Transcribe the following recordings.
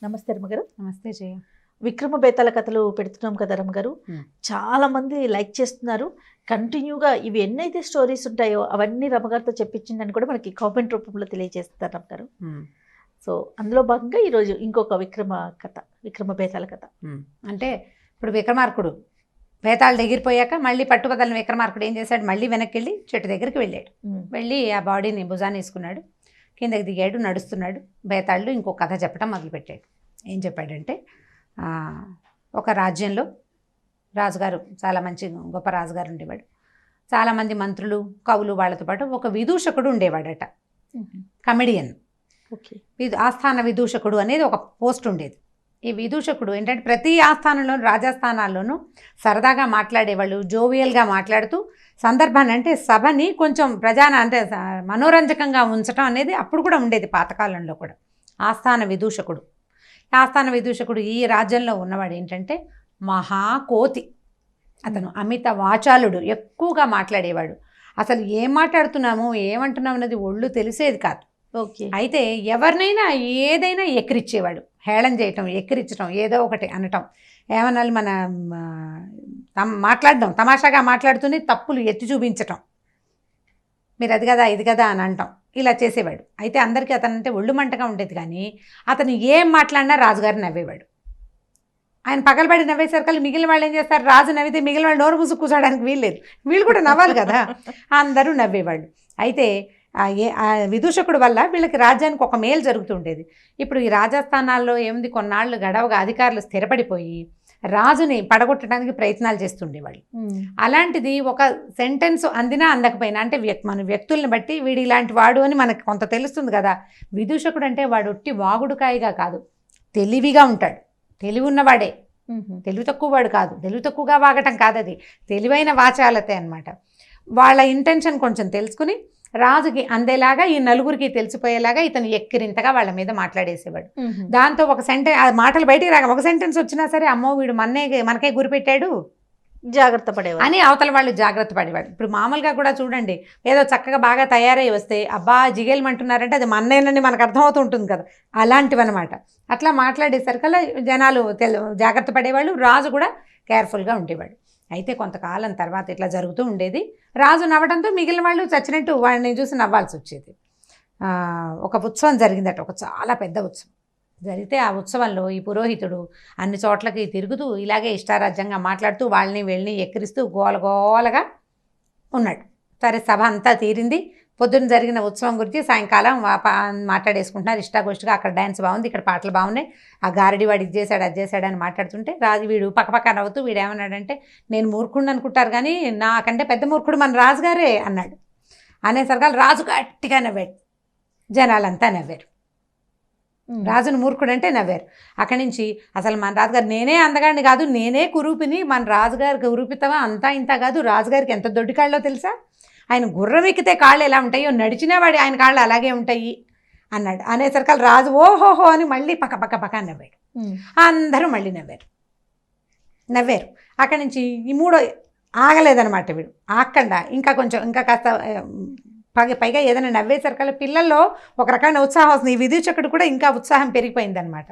నమస్తే రమ్మగారు. నమస్తే జయ. విక్రమ బేతాళ కథలు పెడుతున్నాం కదా రమ్మగారు. చాలా మంది లైక్ చేస్తున్నారు. కంటిన్యూగా ఇవి ఎన్నైతే స్టోరీస్ ఉంటాయో అవన్నీ రమ్మగారితో చెప్పించిందని కూడా మనకి కామెంట్ రూపంలో తెలియజేస్తారు రమ్మగారు. సో అందులో భాగంగా ఈరోజు ఇంకొక విక్రమ బేతాళ కథ. అంటే ఇప్పుడు విక్రమార్కుడు బేతాళ ఎగిరిపోయాక మళ్ళీ పట్టుబదలని విక్రమార్కుడు ఏం చేశాడు, మళ్ళీ వెనక్కి వెళ్ళి చెట్టు దగ్గరికి వెళ్ళాడు. వెళ్ళి ఆ బాడీని భుజాన్ని వేసుకున్నాడు, కిందకి దిగాడు, నడుస్తున్నాడు. బేతాళుడు ఇంకో కథ చెప్పడం మొదలుపెట్టాడు. ఏం చెప్పాడంటే, ఒక రాజ్యంలో రాజుగారు, చాలా మంచి గొప్ప రాజుగారు ఉండేవాడు. చాలామంది మంత్రులు, కవులు, వాళ్ళతో పాటు ఒక విదూషకుడు ఉండేవాడట, కమెడియన్. ఆస్థాన విదూషకుడు అనేది ఒక పోస్ట్ ఉండేది. ఈ విదూషకుడు ఏంటంటే ప్రతి ఆస్థానంలోనూ, రాజాస్థానాల్లోనూ సరదాగా మాట్లాడేవాళ్ళు, జోవియల్గా మాట్లాడుతూ సందర్భాన్ని, అంటే సభని కొంచెం అంటే మనోరంజకంగా ఉంచడం అనేది అప్పుడు కూడా ఉండేది, పాతకాలంలో కూడా. ఆస్థాన విదూషకుడు ఈ రాజ్యంలో ఉన్నవాడు ఏంటంటే మహాకోతి. అతను అమిత వాచాలుడు, ఎక్కువగా మాట్లాడేవాడు. అసలు ఏం మాట్లాడుతున్నాము, ఏమంటున్నాం అనేది ఒళ్ళు తెలిసేది కాదు. అయితే ఎవరినైనా ఏదైనా ఎక్కిరిచ్చేవాడు, హేళన చేయటం, ఎక్కిరించడం, ఏదో ఒకటి అనటం, ఏమన్నా మన మాట్లాడడం, తమాషాగా మాట్లాడుతూనే తప్పులు ఎత్తి చూపించటం, మీరు అది కదా ఇది కదా అని అంటాం, ఇలా చేసేవాడు. అయితే అందరికీ అతనంటే ఒళ్ళు మంటగా ఉండేది. కానీ అతను ఏం మాట్లాడినా రాజుగారు నవ్వేవాడు. ఆయన పగలబడి నవ్వేసరికి మిగిలిన వాళ్ళు ఏం చేస్తారు, రాజు నవ్వితే మిగిలిన వాళ్ళు నోరు మూసుకు కూర్చోడానికి వీల్లేదు, వీళ్ళు కూడా నవ్వాలి కదా, అందరూ నవ్వేవాళ్ళు. అయితే ఆ విదూషకుడు వల్ల వీళ్ళకి రాజ్యానికి ఒక మేలు జరుగుతుండేది. ఇప్పుడు ఈ రాజస్థానాల్లో ఏముంది, కొన్నాళ్ళు గడవగా అధికారులు స్థిరపడిపోయి రాజుని పడగొట్టడానికి ప్రయత్నాలు చేస్తుండేవాళ్ళు. అలాంటిది ఒక సెంటెన్స్ అందినా అందకపోయినా, అంటే మన వ్యక్తుల్ని బట్టి వీడు ఇలాంటి వాడు అని మనకు కొంత తెలుస్తుంది కదా. విదూషకుడు అంటే వాడు ఒట్టి వాగుడుకాయగా కాదు, తెలివిగా ఉంటాడు, తెలివి ఉన్నవాడే, తెలివి తక్కువ వాడు కాదు, తెలివి తక్కువగా వాగటం కాదు, అది తెలివైన వాచాలతే అనమాట. వాళ్ళ ఇంటెన్షన్ కొంచెం తెలుసుకుని రాజుకి అందేలాగా, ఈ నలుగురికి తెలిసిపోయేలాగా ఇతను ఎక్కిరింతగా వాళ్ళ మీద మాట్లాడేసేవాడు. దాంతో ఒక సెంటెన్స్, ఆ మాటలు బయటికి రాగా ఒక సెంటెన్స్ వచ్చినా సరే, అమ్మో వీడు మనకే గురిపెట్టాడు, జాగ్రత్త పడేవాడు అని అవతల వాళ్ళు జాగ్రత్త పడేవాడు. ఇప్పుడు మామూలుగా కూడా చూడండి, ఏదో చక్కగా బాగా తయారై వస్తే అబ్బా జిగేలమంటున్నారంటే అది మన్నేనని మనకు అర్థమవుతుంటుంది కదా, అలాంటివన్నమాట. అట్లా మాట్లాడేసరికల్లా జనాలు జాగ్రత్త పడేవాళ్ళు, రాజు కూడా కేర్ఫుల్గా ఉండేవాడు. అయితే కొంతకాలం తర్వాత ఇట్లా జరుగుతూ ఉండేది. రాజు నవ్వడంతో మిగిలిన వాళ్ళు చచ్చినట్టు వాడిని చూసి నవ్వాల్సి వచ్చేది. ఒక ఉత్సవం జరిగిందట, ఒక చాలా పెద్ద ఉత్సవం జరిగితే ఆ ఉత్సవంలో ఈ పురోహితుడు అన్ని చోట్లకి తిరుగుతూ ఇలాగే ఇష్టారాజ్యంగా మాట్లాడుతూ వాళ్ళని వీళ్ళని ఎక్కిరిస్తూ గోలగోలగా ఉన్నాడు. సరే, సభ అంతా తీరింది. పొద్దున్న జరిగిన ఉత్సవం గురించి సాయంకాలం మాట్లాడేసుకుంటున్నారు ఇష్టాగోష్ఠిగా. అక్కడ డ్యాన్స్ బాగుంది, ఇక్కడ పాటలు బాగున్నాయి, ఆ గారడి వాడు ఇది చేశాడు అది చేశాడు అని మాట్లాడుతుంటే వీడు పక్కపక్క నవ్వుతూ వీడు ఏమన్నాడంటే, నేను మూర్ఖుడిని అనుకుంటారు కానీ నాకంటే పెద్ద మూర్ఖుడు మన రాజుగారే అన్నాడు. అనేసరికి రాజు గట్టిగా నవ్వాడు, జనాలంతా నవ్వారు. రాజును మూర్ఖుడు అంటే నవ్వారు. అక్కడి నుంచి అసలు మన రాజుగారు, నేనే అందగాడిని కాదు, నేనే కురూపిని, మన రాజుగారికి కురూపితమా అంతా ఇంత కాదు, రాజుగారికి ఎంత దొడ్డి కాళ్ళో తెలుసా, ఆయన గుర్రం ఎక్కితే కాళ్ళు ఎలా ఉంటాయో నడిచినా వాడి ఆయన కాళ్ళు అలాగే ఉంటాయి అన్నాడు. అనేసరికి రాజు ఓహోహో అని మళ్ళీ పక్క నవ్వాడు. అందరూ మళ్ళీ నవ్వారు. అక్కడి నుంచి ఈ మూడో ఆగలేదనమాట, వీడు ఆగకుండా ఇంకా కాస్త పైగా ఏదైనా నవ్వేసరికల్లా పిల్లల్లో ఒక రకమైన ఉత్సాహం వస్తుంది. ఈ విదూషకుడు కూడా ఇంకా ఉత్సాహం పెరిగిపోయిందనమాట.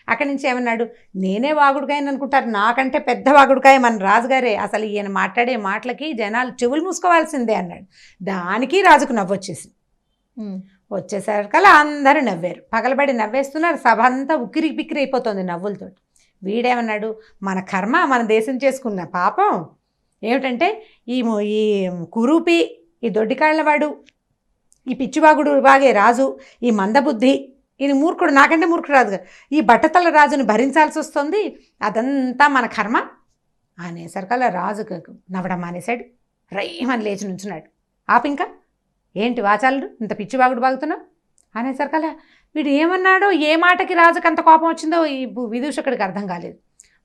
అక్కడి నుంచి ఏమన్నాడు, నేనే వాగుడుకాయని అనుకుంటారు, నాకంటే పెద్ద వాగుడుకాయ మన రాజుగారే, అసలు ఈయన మాట్లాడే మాటలకి జనాలు చెవులు మూసుకోవాల్సిందే అన్నాడు. దానికి రాజుకు నవ్వొచ్చేసింది. వచ్చేసరికల్లా అందరూ నవ్వారు, పగలబడి నవ్వేస్తున్నారు. సభ అంతా ఉక్కిరి బిక్కిరి అయిపోతుంది నవ్వులతో. వీడేమన్నాడు, మన కర్మ, మన దేశం చేసుకున్న పాపం ఏమిటంటే ఈ కురూపి, ఈ దొడ్డికాళ్ళవాడు, ఈ పిచ్చివాగుడు బాగే రాజు, ఈ మందబుద్ధి, ఈయన మూర్ఖుడు, నాకంటే మూర్ఖుడు రాదు, ఈ బట్టతల రాజుని భరించాల్సి వస్తుంది, అదంతా మన కర్మ అనేసరికల్లా రాజు నవ్వడం మానేశాడు. రైమని లేచి నుంచున్నాడు. ఆపింకా ఏంటి వాచాలుడు, ఇంత పిచ్చివాగుడు బాగుతున్నావు అనేసరికల్లా వీడు ఏమన్నాడో, ఏ మాటకి రాజుకి అంత కోపం వచ్చిందో ఈ విదూషకుడికి అర్థం కాలేదు.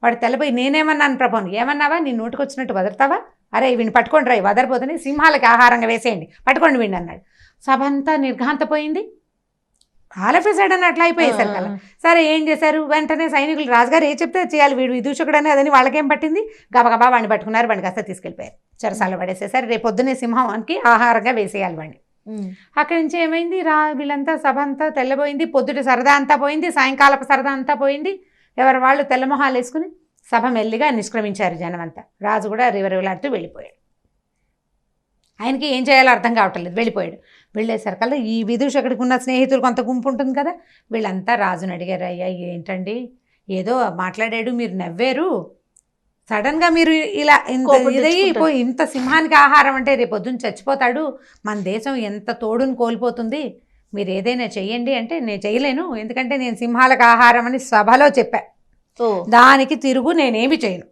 వాడు తెల్లబోయి, నేనేమన్నాను ప్రభావం, ఏమన్నావా, నీ నోటికి వచ్చినట్టు వదరుతావా, అరే వీడిని పట్టుకోండి రా, వదరిపోతుంది, సింహాలకి ఆహారంగా వేసేయండి, పట్టుకోండి వీడిని అన్నాడు. సభ అంతా నిర్ఘాంతపోయింది. ఆలఫీసాడు అని అట్లా అయిపోయేసరికి అలా. సరే ఏం చేశారు, వెంటనే సైనికులు రాజుగారు ఏ చెప్తే చేయాలి, వీడు విదూషకుడు అని అదని వాళ్ళకేం పట్టింది, గబగబా వాడిని పట్టుకున్నారు, వాడిని కాస్త తీసుకెళ్ళిపోయారు, చెరసాల పడేసేసారు. రేపు పొద్దున్నే సింహానికి ఆహారంగా వేసేయాలి వాడిని. అక్కడి నుంచి ఏమైంది వీళ్ళంతా సభ అంతా తెల్లబోయింది, పొద్దుట సరదా అంతా పోయింది, సాయంకాలపు సరదా అంతా పోయింది. ఎవరు వాళ్ళు తెల్లమొహాలు వేసుకుని సభ మెల్లిగా నిష్క్రమించారు జనం అంతా. రాజు కూడా రివరివలాడుతూ వెళ్ళిపోయాడు. ఆయనకి ఏం చేయాలో అర్థం కావట్లేదు, వెళ్ళిపోయాడు. వెళ్ళేసరికల్లా ఈ విదూషకుడికి ఉన్న స్నేహితులు కొంత గుంపు ఉంటుంది కదా, వీళ్ళంతా రాజుని అడిగారు, అయ్యా ఏంటండి ఏదో మాట్లాడాడు, మీరు నవ్వారు, సడన్గా మీరు ఇలా ఇంత ఇదైపోయి ఇంత సింహానికి ఆహారం అంటే రేపు పొద్దున్న చచ్చిపోతాడు, మన దేశం ఎంత తోడుని కోల్పోతుంది, మీరు ఏదైనా చెయ్యండి అంటే నేను చేయలేను, ఎందుకంటే నేను సింహాలకు ఆహారం అని సభలో చెప్పా, దానికి తిరుగు నేనేమి చేయను,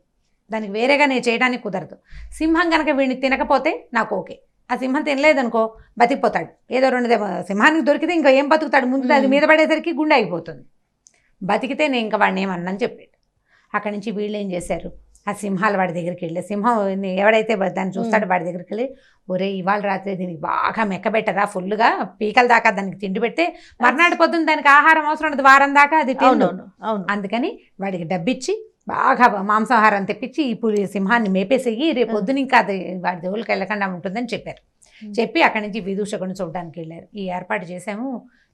దానికి వేరేగా నేను చేయడానికి కుదరదు. సింహం కనుక వీడిని తినకపోతే నాకు ఓకే, ఆ సింహం తినలేదనుకో బతికిపోతాడు, ఏదో రెండు సింహానికి దొరికితే ఇంకా ఏం బతుకుతాడు, ముందు అది మీద పడేసరికి గుండె అయిపోతుంది, బతికితే నేను ఇంకా వాడిని ఏమన్నాను చెప్పాడు. అక్కడి నుంచి వీళ్ళు ఏం చేశారు, ఆ సింహాలు వాడి దగ్గరికి వెళ్ళి, సింహం ఎవడైతే దాన్ని చూస్తాడో వాడి దగ్గరికి వెళ్ళి, ఒరే ఇవాళ రాత్రి దీనికి బాగా మెక్కబెట్టరా ఫుల్గా, పీకల దాకా దానికి తిండి పెడితే మర్నాడు పొద్దున్న దానికి ఆహారం అవసరం ఉండదు, వారం దాకా అది తిండు, అందుకని వాడికి డబ్బిచ్చి బాగా మాంసాహారం తెప్పించి ఇప్పుడు సింహాన్ని మేపేసేయి, రేపు పొద్దున ఇంకా అది వాడి దేవుళ్ళకి వెళ్ళకుండా ఉంటుందని చెప్పారు. చెప్పి అక్కడి నుంచి విదూషకుడిని చూడడానికి వెళ్ళారు. ఈ ఏర్పాటు చేశాము,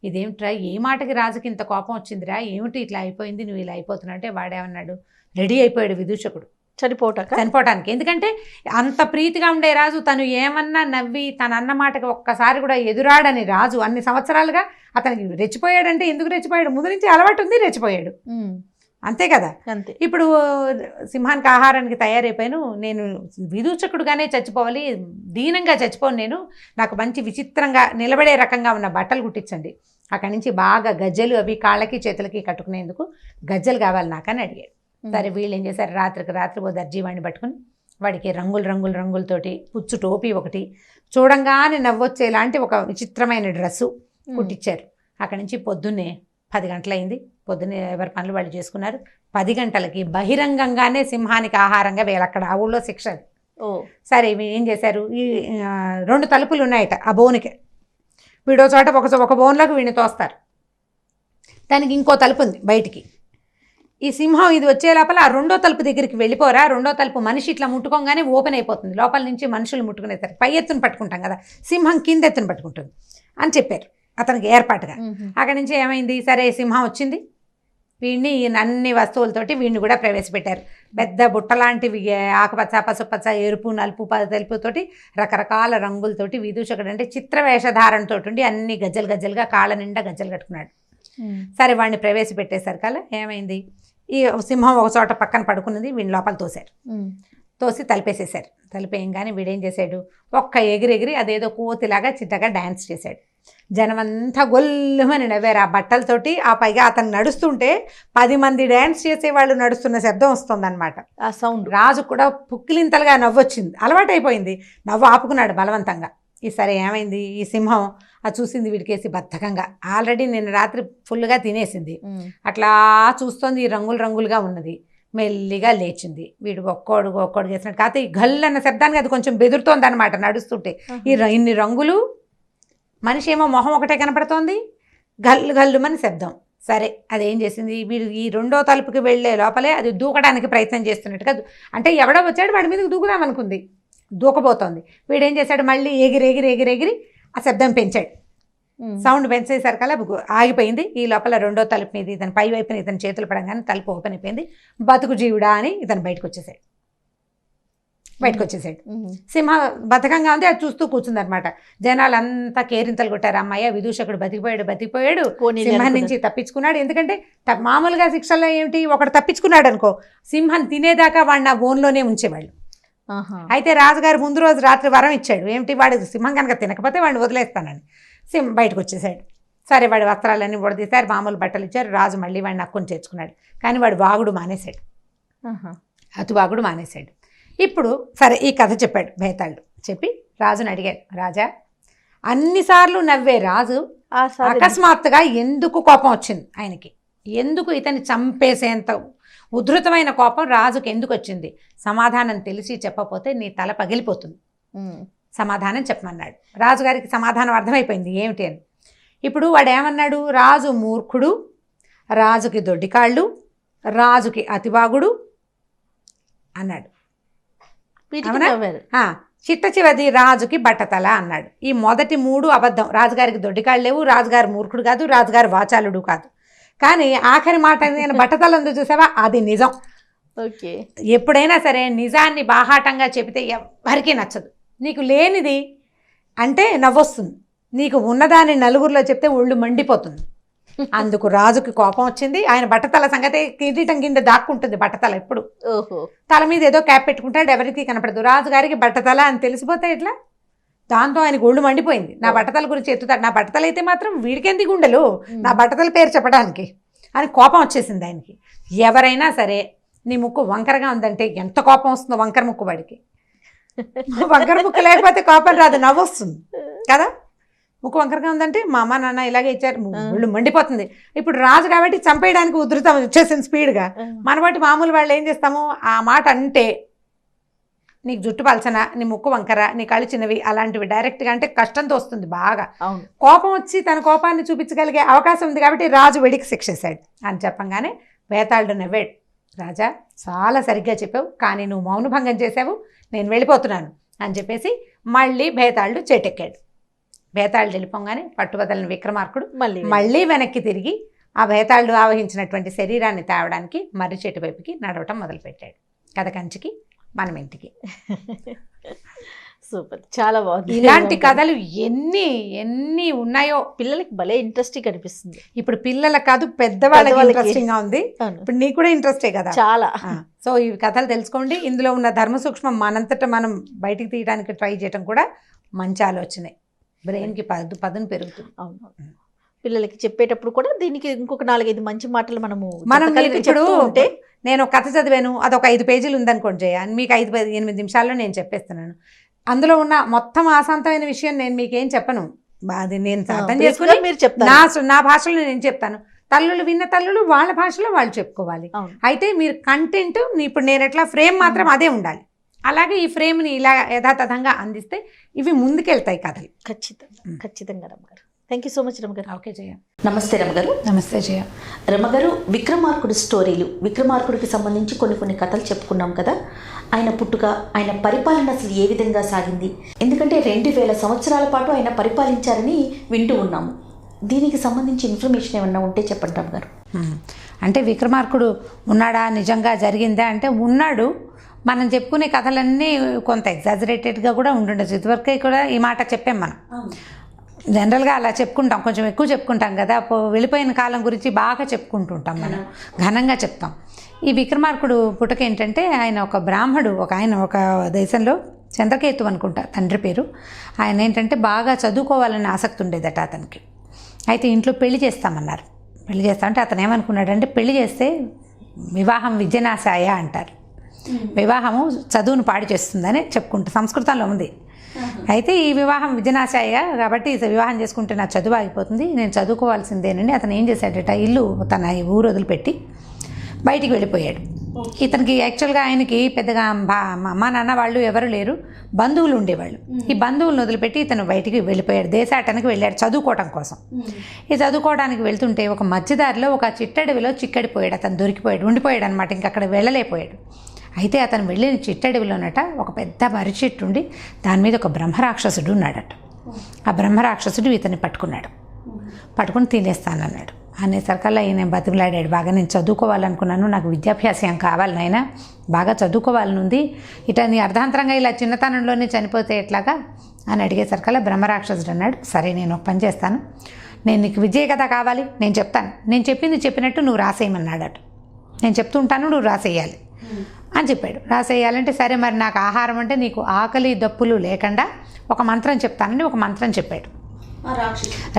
ఇదేమిట్రా ఏ మాటకి రాజుకి ఇంత కోపం వచ్చిందిరా, ఏమిటి ఇట్లా అయిపోయింది, నువ్వు ఇలా అయిపోతున్నా అంటే వాడేమన్నాడు, రెడీ అయిపోయాడు విదూషకుడు చనిపోవటానికి. ఎందుకంటే అంత ప్రీతిగా ఉండే రాజు తను ఏమన్నా నవ్వి తన అన్న మాటకి ఒక్కసారి కూడా ఎదురాడని రాజు అన్ని సంవత్సరాలుగా అతనికి రెచ్చిపోయాడంటే ఎందుకు రెచ్చిపోయాడు, ముందు నుంచి అలవాటు ఉంది, రెచ్చిపోయాడు అంతే కదా. ఇప్పుడు సింహానికి ఆహారానికి తయారైపోయాను, నేను విదూషకుడుగానే చచ్చిపోవాలి, దీనంగా చచ్చిపోను నేను, నాకు మంచి విచిత్రంగా నిలబడే రకంగా ఉన్న బట్టలు కుట్టించండి, అక్కడి నుంచి బాగా గజ్జలు అవి కాళ్ళకి చేతులకి కట్టుకునేందుకు గజ్జలు కావాలి నాకని అడిగాడు. సరే వీళ్ళు ఏం చేశారు, రాత్రి ఓ దర్జీవాణ్ణి పట్టుకుని వాడికి రంగులతోటి పుచ్చు టోపీ ఒకటి, చూడంగానే నవ్వొచ్చేలాంటి ఒక విచిత్రమైన డ్రెస్సు కుట్టించారు. అక్కడి నుంచి పొద్దున్నే 10 గంటలైంది, పొద్దున్నే ఎవరి పనులు వాళ్ళు చేసుకున్నారు. 10 గంటలకి బహిరంగంగానే సింహానికి ఆహారంగా వీళ్ళు అక్కడ ఆ ఊళ్ళో శిక్ష. సరే ఏం చేశారు, ఈ 2 తలుపులు ఉన్నాయట ఆ బోన్కి, వీడో చోట ఒక బోన్లోకి వీడిని తోస్తారు, దానికి ఇంకో తలుపు ఉంది బయటికి. ఈ సింహం ఇది వచ్చే లోపల ఆ 2వ తలుపు దగ్గరికి వెళ్ళిపోరా, 2వ తలుపు మనిషి ఇట్లా ముట్టుకోగానే ఓపెన్ అయిపోతుంది, లోపల నుంచి మనుషులు ముట్టుకునేసరికి పై ఎత్తున పట్టుకుంటాం కదా, సింహం కింద ఎత్తున పట్టుకుంటుంది అని చెప్పారు అతనికి ఏర్పాటుగా. అక్కడి నుంచి ఏమైంది, సరే సింహం వచ్చింది, వీడిని అన్ని వస్తువులతోటి వీడిని కూడా ప్రవేశపెట్టారు. పెద్ద బుట్టలాంటివి ఆకుపచ్చ, పసుపచ్చ, ఎరుపు, నలుపు, తెలుపుతోటి రకరకాల రంగులతోటి విదూషకుడు అంటే చిత్ర వేషధారణతో ఉండి అన్ని గజ్జలుగా కాళ్ళ నిండా గజ్జలు కట్టుకున్నాడు. సరే వాడిని ప్రవేశపెట్టేసరికల్లా ఏమైంది, ఈ సింహం ఒక చోట పక్కన పడుకున్నది, వీడిని లోపల తోశారు, తోసి తలిపేసేసారు. తలిపేయంగానే వీడేం చేశాడు, ఒక్క ఎగిరెగిరి అదేదో కోతిలాగా చిట్టగా డ్యాన్స్ చేశాడు. జనమంతా గొల్లుమని నవ్వారు ఆ బట్టలతోటి. ఆ పైగా అతను నడుస్తుంటే 10 మంది డ్యాన్స్ చేసేవాళ్ళు నడుస్తున్న శబ్దం వస్తుందన్నమాట, ఆ సౌండ్. రాజు కూడా పుక్కిలింతలుగా నవ్వొచ్చింది, అలవాటైపోయింది, నవ్వు ఆపుకున్నాడు బలవంతంగా. ఈసారి ఏమైంది, ఈ సింహం అది చూసింది వీడికేసి బద్ధకంగా, ఆల్రెడీ నిన్న రాత్రి ఫుల్గా తినేసింది, అట్లా చూస్తోంది, ఈ రంగులుగా ఉన్నది, మెల్లిగా లేచింది. వీడు ఒక్కోడు చేసినట్టు కాకపోతే ఈ గల్లు అన్న శబ్దానికి అది కొంచెం బెదురుతోంది అనమాట నడుస్తుంటే. ఇన్ని రంగులు, మనిషి ఏమో మొహం ఒకటే కనపడుతోంది, గల్లుమని శబ్దం. సరే అదేం చేసింది, వీడు ఈ 2వ తలుపుకి వెళ్ళే లోపలే అది దూకడానికి ప్రయత్నం చేస్తున్నట్టుగా, అంటే ఎవడో వచ్చాడు వాడి మీదకి దూకుదామనుకుంది, దూకబోతోంది. వీడేం చేశాడు, మళ్ళీ ఎగిరి ఆ శబ్దం పెంచాడు, సౌండ్ పెంచేసరికల్లా ఆగిపోయింది. ఈ లోపల 2వ తలుపు మీద ఇతను పై వైపున ఇతని చేతులు పడంగానే తలుపు ఓపెన్ అయిపోయింది. బతుకు జీవుడా అని ఇతను బయటకు వచ్చేసాడు. సింహ బతకంగా ఉంది, అది చూస్తూ కూర్చుందనమాట. జనాలు అంతా కేరింతలు కొట్టారు, అమ్మాయి విదూషకుడు బతికిపోయాడు, సింహం నుంచి తప్పించుకున్నాడు. ఎందుకంటే మామూలుగా శిక్షల్లో ఏమిటి, ఒకడు తప్పించుకున్నాడు అనుకో, సింహం తినేదాకా వాడిని ఆ బోన్లోనే ఉంచేవాళ్ళు. అయితే రాజుగారు ముందు రోజు రాత్రి వరం ఇచ్చాడు, ఏమిటి, వాడు సింహం కనుక తినకపోతే వాడిని వదిలేస్తానని. బయటకు వచ్చేసాడు. సరే వాడి వస్త్రాలన్నీ ఉడదీశారు, మామూలు బట్టలు ఇచ్చారు. రాజు మళ్ళీ వాడిని హక్కుని చేర్చుకున్నాడు. కానీ వాడు వాగుడు మానేశాడు, అతువాగుడు మానేశాడు. ఇప్పుడు సరే ఈ కథ చెప్పాడు బేతాళుడు. చెప్పి రాజుని అడిగాడు, రాజా అన్నిసార్లు నవ్వే రాజు అకస్మాత్తుగా ఎందుకు కోపం వచ్చింది ఆయనకి, ఎందుకు ఇతన్ని చంపేసేంత ఉధృతమైన కోపం రాజుకి ఎందుకు వచ్చింది, సమాధానం తెలిసి చెప్పకపోతే నీ తల పగిలిపోతుంది, సమాధానం చెప్పమన్నాడు. రాజుగారికి సమాధానం అర్థమైపోయింది ఏమిటి అని. ఇప్పుడు వాడు ఏమన్నాడు, రాజు మూర్ఖుడు, రాజుకి దొడ్డికాళ్ళు, రాజుకి అతివాగుడు అన్నాడు. చిట్ట చివరిది రాజుకి బట్టతల అన్నాడు. ఈ మొదటి 3 అబద్ధం. రాజుగారికి దొడ్డికాళ్ళు లేవు, రాజుగారు మూర్ఖుడు కాదు, రాజుగారు వాచాలుడు కాదు. కానీ ఆఖరి మాట నేను బట్టతల ఉంది చూసావా, అది నిజం. ఓకే. ఎప్పుడైనా సరే నిజాన్ని బాహాటంగా చెబితే ఎవరికీ నచ్చదు. నీకు లేనిది అంటే నవ్వొస్తుంది, నీకు ఉన్నదాన్ని నలుగురిలో చెప్తే ఒళ్ళు మండిపోతుంది. అందుకు రాజుకి కోపం వచ్చింది. ఆయన బట్టతల సంగతి కిరీటం కింద దాక్కుంటుంది బట్టతల ఎప్పుడు. ఓహో. తల మీద ఏదో క్యాప్ పెట్టుకుంటాడు, ఎవరికి కనపడదు. రాజుగారికి బట్టతల అని తెలిసిపోతే ఎట్లా? దాంతో ఆయనకు ఒళ్ళు మండిపోయింది. నా బట్టతల గురించి ఎత్తుతాడు, నా బట్టతల అయితే మాత్రం వీడికెందుకు గుండెలు, నా బట్టతల పేరు చెప్పడానికి అని కోపం వచ్చేసింది ఆయనకి. ఎవరైనా సరే నీ ముక్కు వంకరగా ఉందంటే ఎంత కోపం వస్తుందో వంకర ముక్కు వాడికి. వంకర ముక్కు లేకపోతే కోపం రాదు, నవ్వు వస్తుంది కదా. ముక్కు వంకరగా ఉందంటే మా అమ్మ నాన్న ఇలాగే ఇచ్చారు, ఒళ్ళు మండిపోతుంది. ఇప్పుడు రాజు కాబట్టి చంపేయడానికి ఉధృతం వచ్చేసింది స్పీడ్గా. మన బట్టి మామూలు వాళ్ళు ఏం చేస్తాము, ఆ మాట అంటే నీకు జుట్టు పలచన, నీ ముక్కు వంకర, నీ కళ్ళు చిన్నవి, అలాంటివి డైరెక్ట్గా అంటే కష్టంతో వస్తుంది బాగా. కోపం వచ్చి తన కోపాన్ని చూపించగలిగే అవకాశం ఉంది కాబట్టి రాజు వెడికి శిక్షేశాడు అని చెప్పంగానే బేతాళుడు నవ్వాడు. రాజా, చాలా సరిగ్గా చెప్పావు, కానీ నువ్వు మౌనభంగం చేసావు, నేను వెళ్ళిపోతున్నాను అని చెప్పేసి మళ్ళీ బేతాళుడు చేటెక్కాడు. బేతాళుడు వెళ్ళిపోగానే పట్టుబదలని విక్రమార్కుడు మళ్ళీ వెనక్కి తిరిగి ఆ బేతాళుడు ఆవహించినటువంటి శరీరాన్ని తేవడానికి మర్రి చెట్టు వైపుకి నడవటం మొదలుపెట్టాడు. కథ కంచికి మనం ఇంటికి. సూపర్, చాలా బాగుంది. ఇలాంటి కథలు ఎన్ని ఉన్నాయో పిల్లలకి భలే ఇంట్రెస్టింగ్ అనిపిస్తుంది. ఇప్పుడు పిల్లలకు కాదు, పెద్దవాళ్ళకి ఇంట్రెస్టింగ్ గా ఉంది. ఇప్పుడు నీకు కూడా ఇంట్రెస్టే కదా చాలా. సో ఈ కథలు తెలుసుకోండి. ఇందులో ఉన్న ధర్మ సూక్ష్మం మనంతటా మనం బయటికి తీయడానికి ట్రై చేయడం కూడా మంచి ఆలోచనే. బ్రెయిన్కి పదును పెరుగుతుంది. అవును, పిల్లలకి చెప్పేటప్పుడు కూడా దీనికి ఇంకొక 4-5 మంచి మాటలు మనం ఇప్పుడు ఉంటే, నేను కథ చదివాను, అదొక 5 పేజీలు ఉందనుకోండి జయ, మీకు 5-8 నిమిషాల్లో నేను చెప్పేస్తున్నాను. అందులో ఉన్న మొత్తం ఆశాంతమైన విషయం నేను మీకేం చెప్పను, అది నేను అర్థం చేసుకుని మీరు చెప్తారు, నా భాషలో నేను చెప్తాను. తల్లులు విన్న తల్లులు వాళ్ళ భాషలో వాళ్ళు చెప్పుకోవాలి. అయితే మీరు కంటెంట్ ఇప్పుడు నేను ఎట్లా ఫ్రేమ్ మాత్రం అదే ఉండాలి. అలాగే ఈ ఫ్రేమ్ని ఇలా యథాతథంగా అందిస్తే ఇవి ముందుకెళ్తాయి కథలు. ఖచ్చితంగా రమ్మగారు. థ్యాంక్ యూ సో మచ్ రమగారు. ఓకే జయ. నమస్తే రమగారు. నమస్తే జయ. రమగారు, విక్రమార్కుడు స్టోరీలు, విక్రమార్కుడికి సంబంధించి కొన్ని కథలు చెప్పుకున్నాం కదా. ఆయన పుట్టుక, ఆయన పరిపాలన అసలు ఏ విధంగా సాగింది, ఎందుకంటే 2000 సంవత్సరాల పాటు ఆయన పరిపాలించారని వింటూ ఉన్నాము. దీనికి సంబంధించి ఇన్ఫర్మేషన్ ఏమన్నా ఉంటే చెప్పండి రమగారు. అంటే విక్రమార్కుడు ఉన్నాడా, నిజంగా జరిగిందా అంటే ఉన్నాడు. మనం చెప్పుకునే కథలన్నీ కొంత ఎగ్జాజరేటెడ్గా కూడా ఉంటుండొచ్చు. ఇదివరకే కూడా ఈ మాట చెప్పాం మనం. జనరల్గా అలా చెప్పుకుంటాం, కొంచెం ఎక్కువ చెప్పుకుంటాం కదా. వెళ్ళిపోయిన కాలం గురించి బాగా చెప్పుకుంటుంటాం, మనం ఘనంగా చెప్తాం. ఈ విక్రమార్కుడు పుట్టుక ఏంటంటే, ఆయన ఒక బ్రాహ్మడు, ఒక దేశంలో చంద్రకేతు అనుకుంటా తండ్రి పేరు. ఆయన ఏంటంటే బాగా చదువుకోవాలని ఆసక్తి ఉండేదట అతనికి. అయితే ఇంట్లో పెళ్లి చేస్తామన్నారు. పెళ్లి చేస్తామంటే అతను ఏమనుకున్నాడంటే, పెళ్లి చేస్తే వివాహం విద్యనాశాయ అంటారు. వివాహము చదువును పాడు చేస్తుందని చెప్పుకుంటా, సంస్కృతంలో ఉంది. అయితే ఈ వివాహం విద్యనాశాయ కాబట్టి వివాహం చేసుకుంటే నా చదువు ఆగిపోతుంది, నేను చదువుకోవాల్సిందేనండి. అతను ఏం చేశాడట, ఇల్లు తన ఊరు వదిలిపెట్టి బయటికి వెళ్ళిపోయాడు. ఇతనికి యాక్చువల్గా ఆయనకి పెద్దగా అమ్మ నాన్న వాళ్ళు ఎవరు లేరు, బంధువులు ఉండేవాళ్ళు. ఈ బంధువులను వదిలిపెట్టి ఇతను బయటికి వెళ్ళిపోయాడు, దేశాటనకి వెళ్ళాడు చదువుకోవడం కోసం. ఈ చదువుకోవడానికి వెళ్తుంటే ఒక మధ్యదారిలో ఒక చిట్టడవిలో చిక్కడిపోయాడు. అతను దొరికిపోయాడు, ఉండిపోయాడు అనమాట, ఇంక అక్కడ వెళ్ళలేకపోయాడు. అయితే అతను వెళ్ళిన చిట్టడవిలోనట ఒక పెద్ద మర్రి చెట్టు ఉండి దాని మీద ఒక బ్రహ్మరాక్షసుడు ఉన్నాడట. ఆ బ్రహ్మరాక్షసుడు ఇతన్ని పట్టుకుని తినేస్తానన్నాడు. అనేసరికల్లా ఈయన బతిమలాడాడు, బాగా నేను చదువుకోవాలనుకున్నాను, నాకు విద్యాభ్యాసం కావాలి నాయన, బాగా చదువుకోవాలని ఉంది, ఇట నీ అర్ధాంతరంగా ఇలా చిన్నతనంలోనే చనిపోతే ఎట్లాగా అని అడిగేసరికల్లా బ్రహ్మరాక్షసుడు అన్నాడు, సరే నేను ఒక పని చేస్తాను, నేను నీకు విద్య కదా కావాలి, నేను చెప్తాను, నేను చెప్పింది చెప్పినట్టు నువ్వు రాసేయమన్నాడట. నేను చెప్తుంటాను, నువ్వు రాసేయాలి అని చెప్పాడు. రాసేయాలంటే సరే మరి నాకు ఆహారం అంటే నీకు ఆకలి దప్పులు లేకుండా ఒక మంత్రం చెప్తానని ఒక మంత్రం చెప్పాడు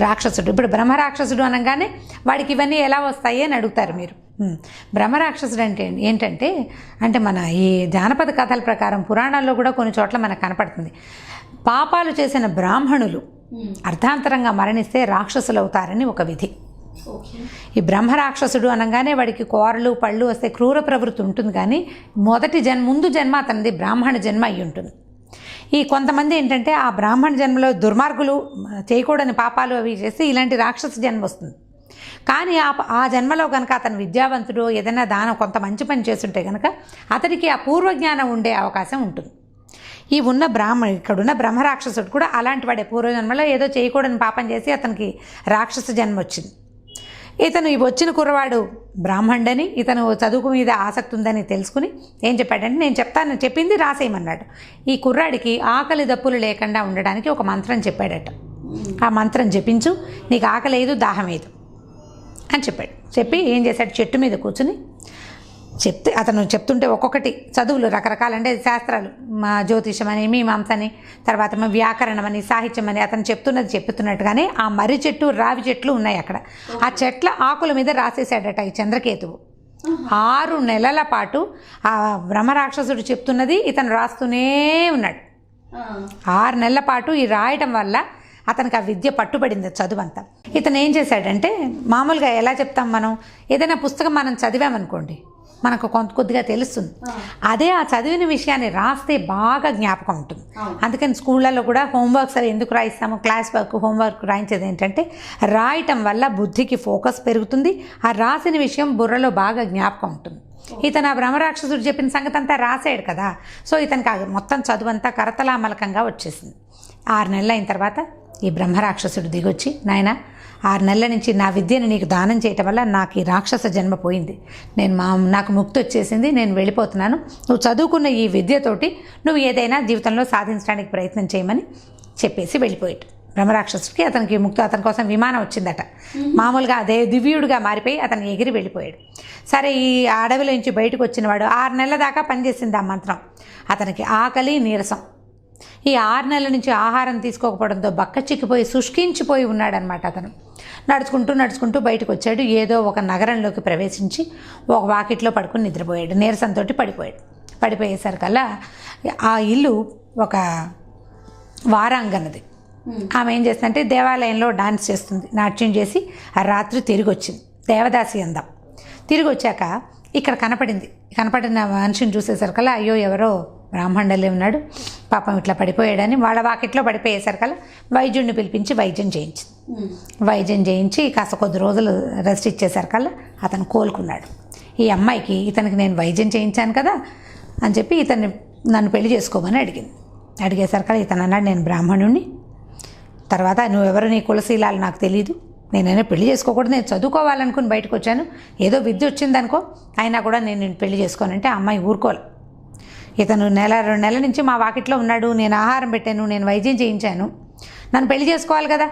రాక్షసుడు. ఇప్పుడు బ్రహ్మరాక్షసుడు అనగానే వాడికి ఇవన్నీ ఎలా వస్తాయి అని అడుగుతారు మీరు. బ్రహ్మరాక్షసుడు అంటే ఏంటంటే, అంటే మన ఈ జానపద కథల ప్రకారం పురాణాల్లో కూడా కొన్ని చోట్ల మనకు కనపడుతుంది, పాపాలు చేసిన బ్రాహ్మణులు అర్ధాంతరంగా మరణిస్తే రాక్షసులు అవుతారని ఒక విధి. ఈ బ్రహ్మరాక్షసుడు అనగానే వాడికి కోరలు పళ్ళు వస్తే క్రూర ప్రవృత్తి ఉంటుంది, కానీ ముందు జన్మ అతనిది బ్రాహ్మణ జన్మ అయి ఉంటుంది. ఈ కొంతమంది ఏంటంటే ఆ బ్రాహ్మణ జన్మలో దుర్మార్గులు చేయకూడని పాపాలు అవి చేసి ఇలాంటి రాక్షస జన్మ వస్తుంది. కానీ ఆ జన్మలో కనుక అతను విద్యావంతుడు, ఏదైనా కొంత మంచి పని చేస్తుంటే కనుక అతడికి ఆ పూర్వజ్ఞానం ఉండే అవకాశం ఉంటుంది. ఈ ఇక్కడున్న బ్రహ్మరాక్షసుడు కూడా అలాంటి వాడే. పూర్వజన్మలో ఏదో చేయకూడని పాపం చేసి అతనికి రాక్షస జన్మ వచ్చింది. ఇతను వచ్చిన కుర్రవాడు బ్రాహ్మణుడని, ఇతను చదువు మీద ఆసక్తి ఉందని తెలుసుకుని ఏం చెప్పాడంటే, నేను చెప్పింది రాసేయమన్నాడు. ఈ కుర్రాడికి ఆకలి దప్పులు లేకుండా ఉండడానికి ఒక మంత్రం చెప్పాడట. ఆ మంత్రం జపించు, నీకు ఆకలి లేదు, దాహం లేదు అని చెప్పాడు. చెప్పి ఏం చేశాడు, చెట్టు మీద కూర్చుని అతను చెప్తుంటే ఒక్కొక్కటి చదువులు రకరకాలంటే శాస్త్రాలు, జ్యోతిషం అని, మీమాంస అని, తర్వాత వ్యాకరణం అని, సాహిత్యం అని, అతను చెప్తున్నట్టుగానే ఆ మర్రి చెట్టు, రావి చెట్లు ఉన్నాయి అక్కడ. ఆ చెట్ల ఆకుల మీద రాసేసాడట ఈ చంద్రకేతువు. 6 నెలల పాటు ఆ బ్రహ్మరాక్షసుడు చెప్తున్నది ఇతను రాస్తూనే ఉన్నాడు. 6 నెలల పాటు ఈ రాయటం వల్ల అతనికి ఆ విద్య పట్టుబడింది, చదువంతా. ఇతను ఏం చేశాడంటే, మామూలుగా ఎలా చెప్తాం మనం, ఏదైనా పుస్తకం మనం చదివామనుకోండి మనకు కొద్దిగా తెలుస్తుంది. అదే ఆ చదివిన విషయాన్ని రాస్తే బాగా జ్ఞాపకం ఉంటుంది. అందుకని స్కూళ్ళల్లో కూడా హోంవర్క్స్ అవి ఎందుకు రాయిస్తాము, క్లాస్ వర్క్, హోంవర్క్ రాయించేది ఏంటంటే రాయటం వల్ల బుద్ధికి ఫోకస్ పెరుగుతుంది, ఆ రాసిన విషయం బుర్రలో బాగా జ్ఞాపకం ఉంటుంది. ఇతను ఆ బ్రహ్మరాక్షసుడు చెప్పిన సంగతి అంతా రాసాడు కదా, సో ఇతనికి మొత్తం చదువంతా కరతలామలకంగా వచ్చేసింది. 6 నెలలు అయిన తర్వాత ఈ బ్రహ్మరాక్షసుడు దిగొచ్చి, నాయన 6 నెలల నుంచి నా విద్యను నీకు దానం చేయటం వల్ల నాకు ఈ రాక్షస జన్మ పోయింది, నాకు ముక్తి వచ్చేసింది, నేను వెళ్ళిపోతున్నాను, నువ్వు చదువుకున్న ఈ విద్యతోటి నువ్వు ఏదైనా జీవితంలో సాధించడానికి ప్రయత్నం చేయమని చెప్పేసి వెళ్ళిపోయాడు. బ్రహ్మరాక్షసుడికి అతనికి ముక్తి, అతని కోసం విమానం వచ్చిందట. మామూలుగా అదే దివ్యుడిగా మారిపోయి అతను ఎగిరి వెళ్ళిపోయాడు. సరే, ఈ అడవిలో నుంచి బయటకు వచ్చినవాడు 6 నెలల దాకా పనిచేసింది ఆ మంత్రం. అతనికి ఆకలి, నీరసం. ఈ 6 నెలల నుంచి ఆహారం తీసుకోకపోవడంతో బక్క చిక్కిపోయి శుష్కించిపోయి ఉన్నాడనమాట. అతను నడుచుకుంటూ బయటకు వచ్చాడు. ఏదో ఒక నగరంలోకి ప్రవేశించి ఒక వాకిట్లో పడుకుని నిద్రపోయాడు. నీరసంతో పడిపోయేసరికల్లా ఆ ఇల్లు ఒక వారాంగనది. ఆమె ఏం చేస్తుందంటే దేవాలయంలో డాన్స్ చేస్తుంది, నాట్యం చేసి ఆ రాత్రి తిరిగి వచ్చింది. దేవదాసి అందం. తిరిగి వచ్చాక ఇక్కడ కనపడిన మనిషిని చూసేసరికల్లా అయ్యో ఎవరో బ్రాహ్మణులే ఉన్నాడు, పాపం ఇట్లా పడిపోయాడని వాళ్ళ వాకిట్లో పడిపోయేసరికల్లా వైద్యుడిని పిలిపించి వైద్యం చేయించింది. వైద్యం చేయించి కాస్త కొద్ది రోజులు రెస్ట్ ఇచ్చేసరికల్లా అతను కోలుకున్నాడు. ఈ అమ్మాయికి ఇతనికి నేను వైద్యం చేయించాను కదా అని చెప్పి నన్ను పెళ్లి చేసుకోమని అడిగేసరికల్లా ఇతను అన్నాడు, నేను బ్రాహ్మణుడిని, తర్వాత నువ్వెవరు, నీ కులశీలాలు నాకు తెలీదు, నేనైనా పెళ్లి చేసుకోకూడదు, నేను చదువుకోవాలనుకుని బయటకు వచ్చాను, ఏదో విద్య వచ్చిందనుకో, అయినా కూడా నేను పెళ్లి చేసుకోనంటే ఆ అమ్మాయి ఊరుకోవాలి. ఇతను 1-2 నెలల నుంచి మా వాకిట్లో ఉన్నాడు, నేను ఆహారం పెట్టాను, నేను వైద్యం చేయించాను, నన్ను పెళ్లి చేసుకోవాలి కదా,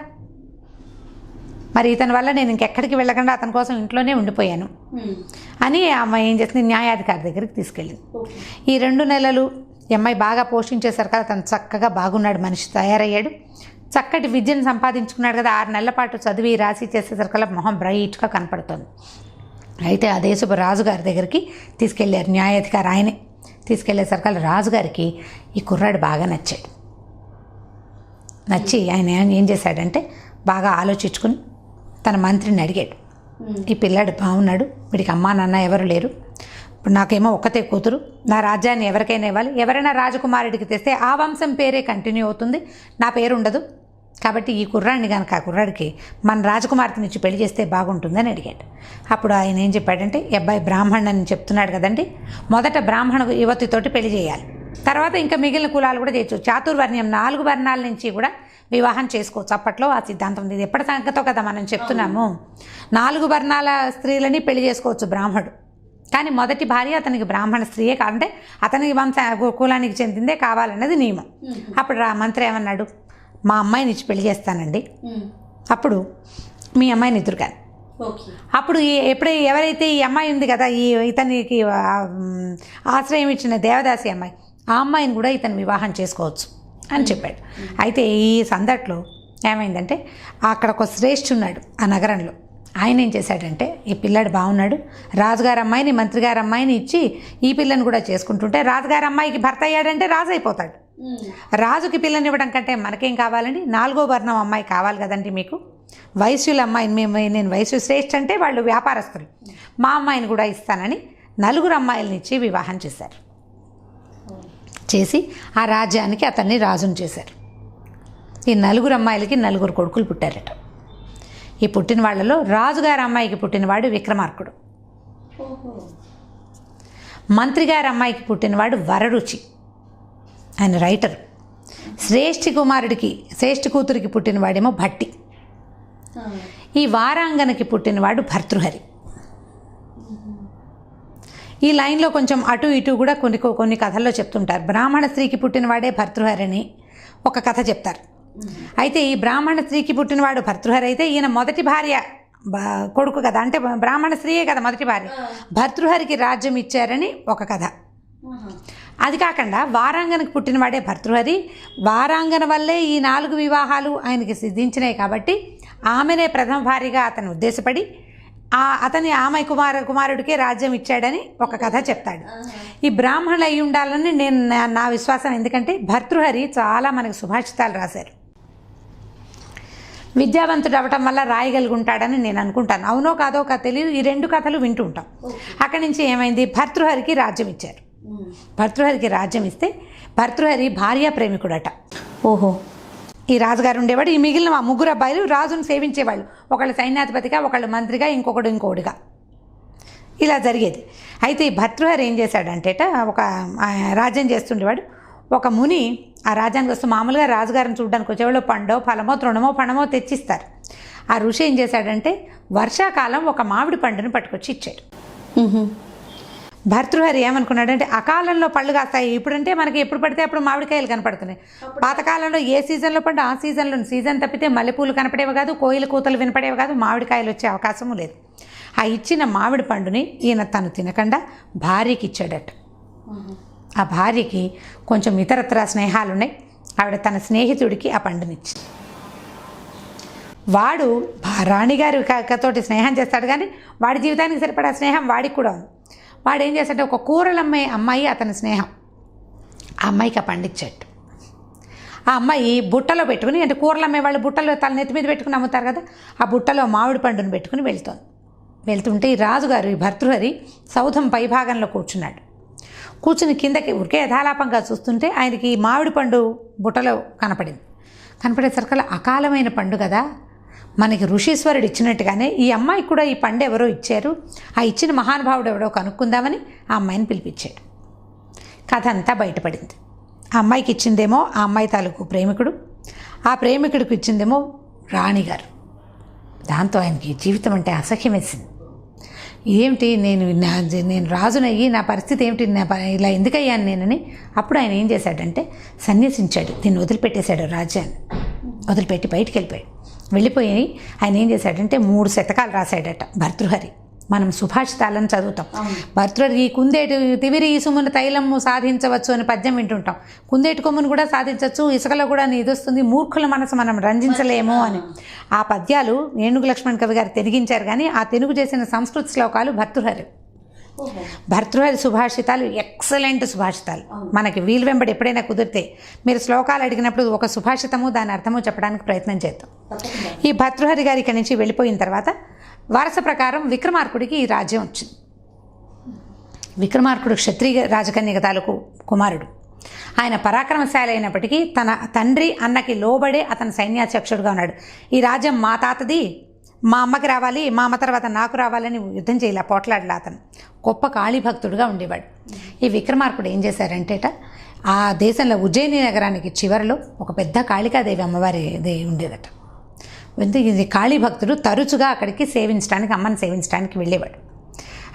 మరి ఇతని వల్ల నేను ఇంకెక్కడికి వెళ్ళకుండా అతని కోసం ఇంట్లోనే ఉండిపోయాను అని ఆ అమ్మాయి ఏం చేస్తుంది, న్యాయాధికారి దగ్గరికి తీసుకెళ్ళింది. ఈ 2 నెలలు ఈ అమ్మాయి బాగా పోషించేసరికి అతను చక్కగా బాగున్నాడు, మనిషి తయారయ్యాడు, చక్కటి విద్యను సంపాదించుకున్నాడు కదా. 6 నెలల పాటు చదివి రాసి చేసేసరికల్లా మొహం బ్రైట్గా కనపడుతుంది. అయితే ఆ దేశపు రాజుగారి దగ్గరికి తీసుకెళ్ళారు, న్యాయాధికారి ఆయనే. తీసుకెళ్లేసరికల్లా రాజుగారికి ఈ కుర్రాడు బాగా నచ్చి ఆయన ఏం చేశాడంటే బాగా ఆలోచించుకుని తన మంత్రిని అడిగాడు, ఈ పిల్లాడు బాగున్నాడు, వీడికి అమ్మా నాన్న ఎవరు లేరు, ఇప్పుడు నాకేమో ఒక్కతే కూతురు, నా రాజ్యాన్ని ఎవరికైనా ఇవ్వాలి, ఎవరైనా రాజకుమారుడికి తెస్తే ఆ వంశం పేరే కంటిన్యూ అవుతుంది, నా పేరు ఉండదు, కాబట్టి ఈ కుర్రాడిని కనుక ఆ కుర్రాడికి మన రాజకుమార్తెని ఇచ్చి పెళ్లి చేస్తే బాగుంటుందని అడిగాడు. అప్పుడు ఆయన ఏం చెప్పాడంటే, ఈ అబ్బాయి బ్రాహ్మణుడు అని చెప్తున్నాడు కదండి, మొదట బ్రాహ్మణ యువతితోటి పెళ్లి చేయాలి, తర్వాత ఇంకా మిగిలిన కులాలు కూడా చేయొచ్చు, చాతుర్వర్ణ్యం 4 వర్ణాల నుంచి కూడా వివాహం చేసుకోవచ్చు. అప్పట్లో ఆ సిద్ధాంతం ఉంది, ఇది ఎప్పటి సంగతో కదా మనం చెప్తున్నాము. 4 వర్ణాల స్త్రీలని పెళ్లి చేసుకోవచ్చు బ్రాహ్మణుడు, కానీ మొదటి భార్య అతనికి బ్రాహ్మణ స్త్రీయే కాదంటే అతనికి వంశ కులానికి చెందిందే కావాలన్నది నియమం. అప్పుడు మంత్రి ఏమన్నాడు, మా అమ్మాయిని ఇచ్చి పెళ్లి చేస్తానండి, అప్పుడు మీ అమ్మాయిని ఎదురు కానీ. అప్పుడు ఎవరైతే ఈ అమ్మాయి ఉంది కదా, ఇతనికి ఆశ్రయం ఇచ్చిన దేవదాసి అమ్మాయి, ఆ అమ్మాయిని కూడా ఇతను వివాహం చేసుకోవచ్చు అని చెప్పాడు. అయితే ఈ సందట్లో ఏమైందంటే అక్కడ ఒక శ్రేష్ఠున్నాడు ఆ నగరంలో, ఆయన ఏం చేశాడంటే ఈ పిల్లాడు బాగున్నాడు, రాజుగారి అమ్మాయిని మంత్రిగారి అమ్మాయిని ఇచ్చి ఈ పిల్లని కూడా చేసుకుంటుంటే రాజుగారి అమ్మాయికి భర్త అయ్యాడంటే రాజు అయిపోతాడు. రాజుకి పిల్లని ఇవ్వడం కంటే మనకేం కావాలండి, 4వ వర్ణం అమ్మాయి కావాలి కదండి మీకు, వైశ్యుల అమ్మాయిని నేను వైశ్య శ్రేష్ఠ అంటే వాళ్ళు వ్యాపారస్తులు, మా అమ్మాయిని కూడా ఇస్తానని 4 అమ్మాయిలని ఇచ్చి వివాహం చేశారు. చేసి ఆ రాజ్యానికి అతన్ని రాజును చేశారు. ఈ 4 అమ్మాయిలకి 4 కొడుకులు పుట్టారట. ఈ పుట్టిన వాళ్ళలో రాజుగారి అమ్మాయికి పుట్టినవాడు విక్రమార్కుడు, మంత్రిగారి అమ్మాయికి పుట్టినవాడు వరరుచి, ఆయన రైటర్. శ్రేష్ఠి కూతురికి పుట్టినవాడేమో భట్టి. ఈ వారాంగనకి పుట్టినవాడు భర్తృహరి. ఈ లైన్లో కొంచెం అటు ఇటు కూడా కొన్ని కథల్లో చెప్తుంటారు. బ్రాహ్మణ స్త్రీకి పుట్టినవాడే భర్తృహరి అని ఒక కథ చెప్తారు. అయితే ఈ బ్రాహ్మణ స్త్రీకి పుట్టినవాడు భర్తృహరి అయితే ఈయన మొదటి భార్య కొడుకు కదా, అంటే బ్రాహ్మణ స్త్రీయే కదా మొదటి భార్య. భర్తృహరికి రాజ్యం ఇచ్చారని ఒక కథ. అది కాకుండా వారాంగనకు పుట్టినవాడే భర్తృహరి. వారాంగన వల్లే ఈ 4 వివాహాలు ఆయనకి సిద్ధించినాయి కాబట్టి ఆమెనే ప్రథమ భార్యగా అతను ఉద్దేశపడి ఆమె కుమారుడికే రాజ్యం ఇచ్చాడని ఒక కథ చెప్తాడు. ఈ బ్రాహ్మణులు అయి ఉండాలని నా విశ్వాసం. ఎందుకంటే భర్తృహరి చాలా మనకు సుభాషితాలు రాశారు. విద్యావంతుడు అవ్వటం వల్ల రాయగలుగుంటాడని నేను అనుకుంటాను. అవునో కాదో తెలియదు. ఈ 2 కథలు వింటూ ఉంటాం. అక్కడి నుంచి ఏమైంది, భర్తృహరికి రాజ్యం ఇచ్చారు. భర్తృహరికి రాజ్యం ఇస్తే భర్తృహరి భార్యా ప్రేమికుడట. ఓహో. ఈ రాజుగారు ఉండేవాడు. ఈ మిగిలిన 3 అబ్బాయిలు రాజును సేవించేవాళ్ళు. ఒకళ్ళు సైన్యాధిపతిగా, ఒకళ్ళు మంత్రిగా, ఇంకొకడుగా ఇలా జరిగేది. అయితే ఈ భర్తృహరి ఏం చేశాడంటేట, ఒక రాజ్యం చేస్తుండేవాడు. ఒక ముని ఆ రాజ్యానికి వస్తూ మామూలుగా రాజుగారిని చూడడానికి వచ్చేవాళ్ళు పండో ఫలమో తృణమో పణమో తెచ్చిస్తారు. ఆ ఋషి ఏం చేశాడంటే వర్షాకాలం ఒక మామిడి పండుని పట్టుకొచ్చి ఇచ్చాడు. భర్తృహరి ఏమనుకున్నాడంటే అకాలంలో పళ్ళు కాస్తాయి. ఇప్పుడంటే మనకి ఎప్పుడు పడితే అప్పుడు మామిడికాయలు కనపడుతున్నాయి. పాతకాలంలో ఏ సీజన్లో పడ్డా ఆ సీజన్లో, సీజన్ తప్పితే మల్లెపూలు కనపడేవి కాదు, కోయిల కూతలు వినపడేవి కాదు, మామిడికాయలు వచ్చే అవకాశము లేదు. ఆ ఇచ్చిన మామిడి పండుని ఈయన తను తినకుండా భార్యకి ఇచ్చాడట. ఆ భార్యకి కొంచెం ఇతరత్ర స్నేహాలు ఉన్నాయి. ఆవిడ తన స్నేహితుడికి ఆ పండునిచ్చింది. వాడు రాణిగారి తోటి స్నేహం చేస్తాడు, కానీ వాడి జీవితానికి సరిపడా స్నేహం వాడికి కూడా ఉంది. వాడు ఏం చేస్తాడంటే ఒక కూరలమ్మే అమ్మాయి అతని స్నేహం, ఆ అమ్మాయికి ఆ పండిచ్చాడు. ఆ అమ్మాయి బుట్టలో పెట్టుకుని, అంటే కూరలు అమ్మే వాళ్ళు బుట్టలో తల నెత్తి మీద పెట్టుకుని అమ్ముతారు కదా, ఆ బుట్టలో మామిడి పండును పెట్టుకుని వెళ్తుంటే ఈ రాజుగారు ఈ భర్తృహరి సౌధం పైభాగంలో కూర్చుని కిందకి ఉరికే యథాలాపంగా చూస్తుంటే ఆయనకి ఈ మామిడి పండు బుట్టలో కనపడేసరికల్లా అకాలమైన పండు కదా, మనకి ఋషీశ్వరుడు ఇచ్చినట్టుగానే ఈ అమ్మాయికి కూడా ఈ పండు ఎవరో ఇచ్చారు, ఆ ఇచ్చిన మహానుభావుడు ఎవడో కనుక్కుందామని ఆ అమ్మాయిని పిలిపించాడు. కథ అంతా బయటపడింది. ఆ అమ్మాయికి ఇచ్చిందేమో ఆ అమ్మాయి తాలూకు ప్రేమికుడు, ఆ ప్రేమికుడికి ఇచ్చిందేమో రాణిగారు. దాంతో ఆయనకి జీవితం అంటే అసహ్యం వేసింది. ఏమిటి నేను రాజునయ్యి నా పరిస్థితి ఏమిటి, ఇలా ఎందుకయ్యాను నేనని. అప్పుడు ఆయన ఏం చేశాడంటే సన్యసించాడు. దీన్ని వదిలిపెట్టేశాడు, రాజ్యాన్ని వదిలిపెట్టి బయటికి వెళ్ళిపోయి ఆయన ఏం చేశాడంటే 3 శతకాలు రాశాడట భర్తృహరి. మనం సుభాషితాలను చదువుతాం. భర్తృహరి కుందేటి తివిరి ఈసుమును తైలము సాధించవచ్చు అని పద్యం వింటుంటాం. కుందేటి కొమ్మును కూడా సాధించవచ్చు, ఇసుకలో కూడా నీదొస్తుంది, మూర్ఖుల మనసు మనం రంజించలేము అని. ఆ పద్యాలు ఏనుగు లక్ష్మణ్ కవి గారు తెనిగించారు, కానీ ఆ తెనుగు చేసిన సంస్కృత శ్లోకాలు భర్తృహరి సుభాషితాలు ఎక్సలెంట్ సుభాషితాలు. మనకి వీలు వెంబడి ఎప్పుడైనా కుదిరితే మీరు శ్లోకాలు అడిగినప్పుడు ఒక సుభాషితము దాని అర్థము చెప్పడానికి ప్రయత్నం చేద్దాం. ఈ భర్తృహరి గారి ఇక్కడి నుంచి వెళ్ళిపోయిన తర్వాత వరుస ప్రకారం విక్రమార్కుడికి ఈ రాజ్యం వచ్చింది. విక్రమార్కుడు క్షత్రియ రాజకన్యక తాలూకు కుమారుడు. ఆయన పరాక్రమశాలి అయినప్పటికీ తన తండ్రి అన్నకి లోబడే అతను సైన్యాధ్యక్షుడుగా ఉన్నాడు. ఈ రాజ్యం మా తాతది, మా అమ్మకి రావాలి, మా అమ్మ తర్వాత నాకు రావాలని యుద్ధం చేయలే, పోట్లాడలే. అతను గొప్ప కాళీభక్తుడుగా ఉండేవాడు. ఈ విక్రమార్కుడు ఏం చేశారంటేట ఆ దేశంలో ఉజ్జయిని నగరానికి చివరిలో ఒక పెద్ద కాళికాదేవి అమ్మవారి ఉండేదట. ఇది కాళీభక్తుడు తరచుగా అక్కడికి అమ్మని సేవించడానికి వెళ్ళేవాడు.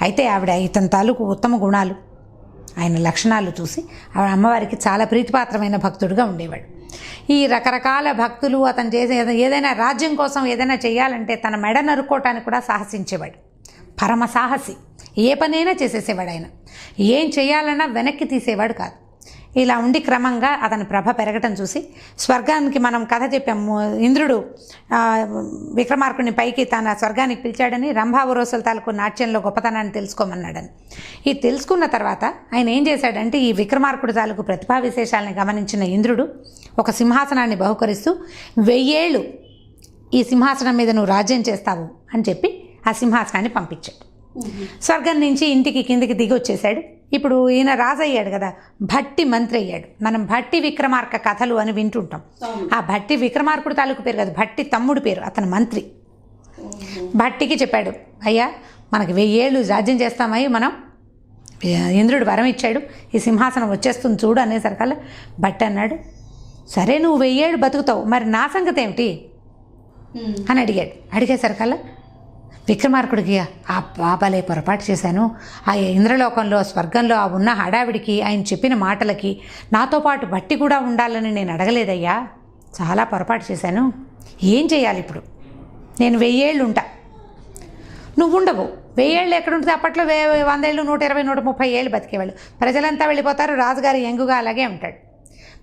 అయితే ఆవిడ ఇతని తాలూకు ఉత్తమ గుణాలు, ఆయన లక్షణాలు చూసి ఆవిడ అమ్మవారికి చాలా ప్రీతిపాత్రమైన భక్తుడుగా ఉండేవాడు. ఈ రకరకాల భక్తులు అతను చేసే ఏదైనా రాజ్యం కోసం ఏదైనా చేయాలంటే తన మెడ నరుక్కోవటానికి కూడా సాహసించేవాడు. పరమ సాహసి. ఏ పనైనా చేసేసేవాడు ఆయన. ఏం చేయాలన్నా వెనక్కి తీసేవాడు కాదు. ఇలా ఉండి క్రమంగా అతని ప్రభ పెరగటం చూసి స్వర్గానికి మనం కథ చెప్పాము. ఇంద్రుడు విక్రమార్కుడిని పైకి తన స్వర్గానికి పిలిచాడని, రంభావరోసుల తాలూకు నాట్యంలో గొప్పతనాన్ని తెలుసుకోమన్నాడని. ఈ తెలుసుకున్న తర్వాత ఆయన ఏం చేశాడంటే ఈ విక్రమార్కుడి తాలూకు ప్రతిభా విశేషాలను గమనించిన ఇంద్రుడు ఒక సింహాసనాన్ని బహుకరిస్తూ 1000 ఏళ్ళు ఈ సింహాసనం మీద నువ్వు రాజ్యం చేస్తావు అని చెప్పి ఆ సింహాసనాన్ని పంపించాడు. స్వర్గం నుంచి ఇంటికి కిందికి దిగి వచ్చేసాడు. ఇప్పుడు ఈయన రాజు అయ్యాడు కదా, భట్టి మంత్రి అయ్యాడు. మనం భట్టి విక్రమార్క కథలు అని వింటుంటాం. ఆ భట్టి విక్రమార్కుడు తాలూకు పేరు కాదు, భట్టి తమ్ముడు పేరు, అతను మంత్రి. భట్టికి చెప్పాడు, అయ్యా మనకి 1000 ఏళ్ళు రాజ్యం చేస్తామయ్యి మనం ఇంద్రుడు వరం ఇచ్చాడు, ఈ సింహాసనం వచ్చేస్తుంది చూడు అనేసరికల్లా భట్టి అన్నాడు, సరే నువ్వు 1000 ఏళ్ళు బతుకుతావు, మరి నా సంగతి ఏమిటి అని అడిగాడు. అడిగేసరికల్లా విక్రమార్కుడికి ఆ బాబాలే పొరపాటు చేశాను, ఆ ఇంద్రలోకంలో స్వర్గంలో ఆ ఉన్న హడావిడికి ఆయన చెప్పిన మాటలకి నాతో పాటు భట్టి కూడా ఉండాలని నేను అడగలేదయ్యా, చాలా పొరపాటు చేశాను, ఏం చేయాలి ఇప్పుడు? నేను 1000 ఏళ్ళు ఉంటా, నువ్వు ఉండవు. 1000 ఏళ్ళు ఎక్కడుంటుంది? అప్పట్లో 100 ఏళ్ళు 120 130 ఏళ్ళు బతికేవాళ్ళు. ప్రజలంతా వెళ్ళిపోతారు, రాజుగారు యంగుగా అలాగే ఉంటాడు,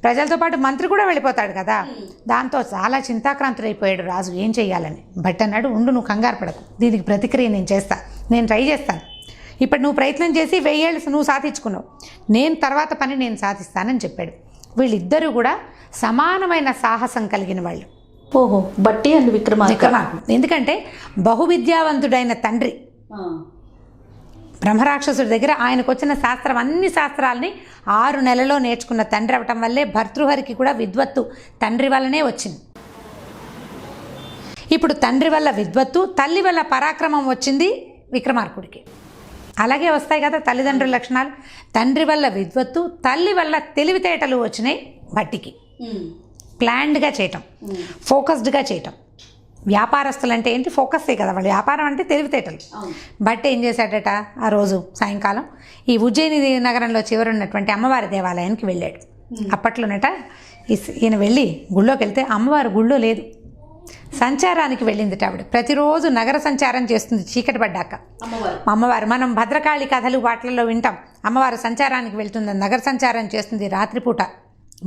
ప్రజలతో పాటు మంత్రి కూడా వెళ్ళిపోతాడు కదా. దాంతో చాలా చింతాక్రాంతుడైపోయాడు రాజు, ఏం చేయాలని. భట్ అన్నాడు, ఉండు, నువ్వు కంగారు పడకు, దీనికి ప్రతిక్రియ నేను చేస్తాను, నేను ట్రై చేస్తాను. ఇప్పుడు నువ్వు ప్రయత్నం చేసి 1000 ఏళ్ళు నువ్వు సాధించుకున్నావు, నేను తర్వాత పని నేను సాధిస్తానని చెప్పాడు. వీళ్ళిద్దరూ కూడా సమానమైన సాహసం కలిగిన వాళ్ళు. ఓహో, బట్టి అండ్ విక్రమార్కుడు. ఎందుకంటే బహువిద్యావంతుడైన తండ్రి బ్రహ్మరాక్షసుడి దగ్గర ఆయనకు వచ్చిన శాస్త్రం, అన్ని శాస్త్రాలని 6 నెలల్లో నేర్చుకున్న తండ్రి అవటం వల్లే భర్తృహరికి కూడా విద్వత్తు తండ్రి వల్లనే వచ్చింది. ఇప్పుడు తండ్రి వల్ల విద్వత్తు, తల్లి వల్ల పరాక్రమం వచ్చింది విక్రమార్కుడికి. అలాగే వస్తాయి కదా తల్లిదండ్రుల లక్షణాలు. తండ్రి వల్ల విద్వత్తు, తల్లి వల్ల తెలివితేటలు వచ్చినాయి భట్టికి. ప్లాన్డ్గా చేయటం, ఫోకస్డ్గా చేయటం. వ్యాపారస్తులు అంటే ఏంటి? ఫోకస్సే కదా వాళ్ళు. వ్యాపారం అంటే తెలివితేటలు. బట్ ఏం చేశాడట, ఆ రోజు సాయంకాలం ఈ ఉజ్జయిని నగరంలో చివరున్నటువంటి అమ్మవారి దేవాలయానికి వెళ్ళాడు. అప్పట్లోనట ఈయన వెళ్ళి గుళ్ళోకి వెళ్తే అమ్మవారు గుళ్ళో లేదు, సంచారానికి వెళ్ళిందిట ఆవిడ. ప్రతిరోజు నగర సంచారం చేస్తుంది చీకటి పడ్డాక అమ్మవారు. మనం భద్రకాళి కథలు వాటిల్లో వింటాం, అమ్మవారు సంచారానికి వెళ్తుందని, నగర సంచారం చేస్తుంది, రాత్రిపూట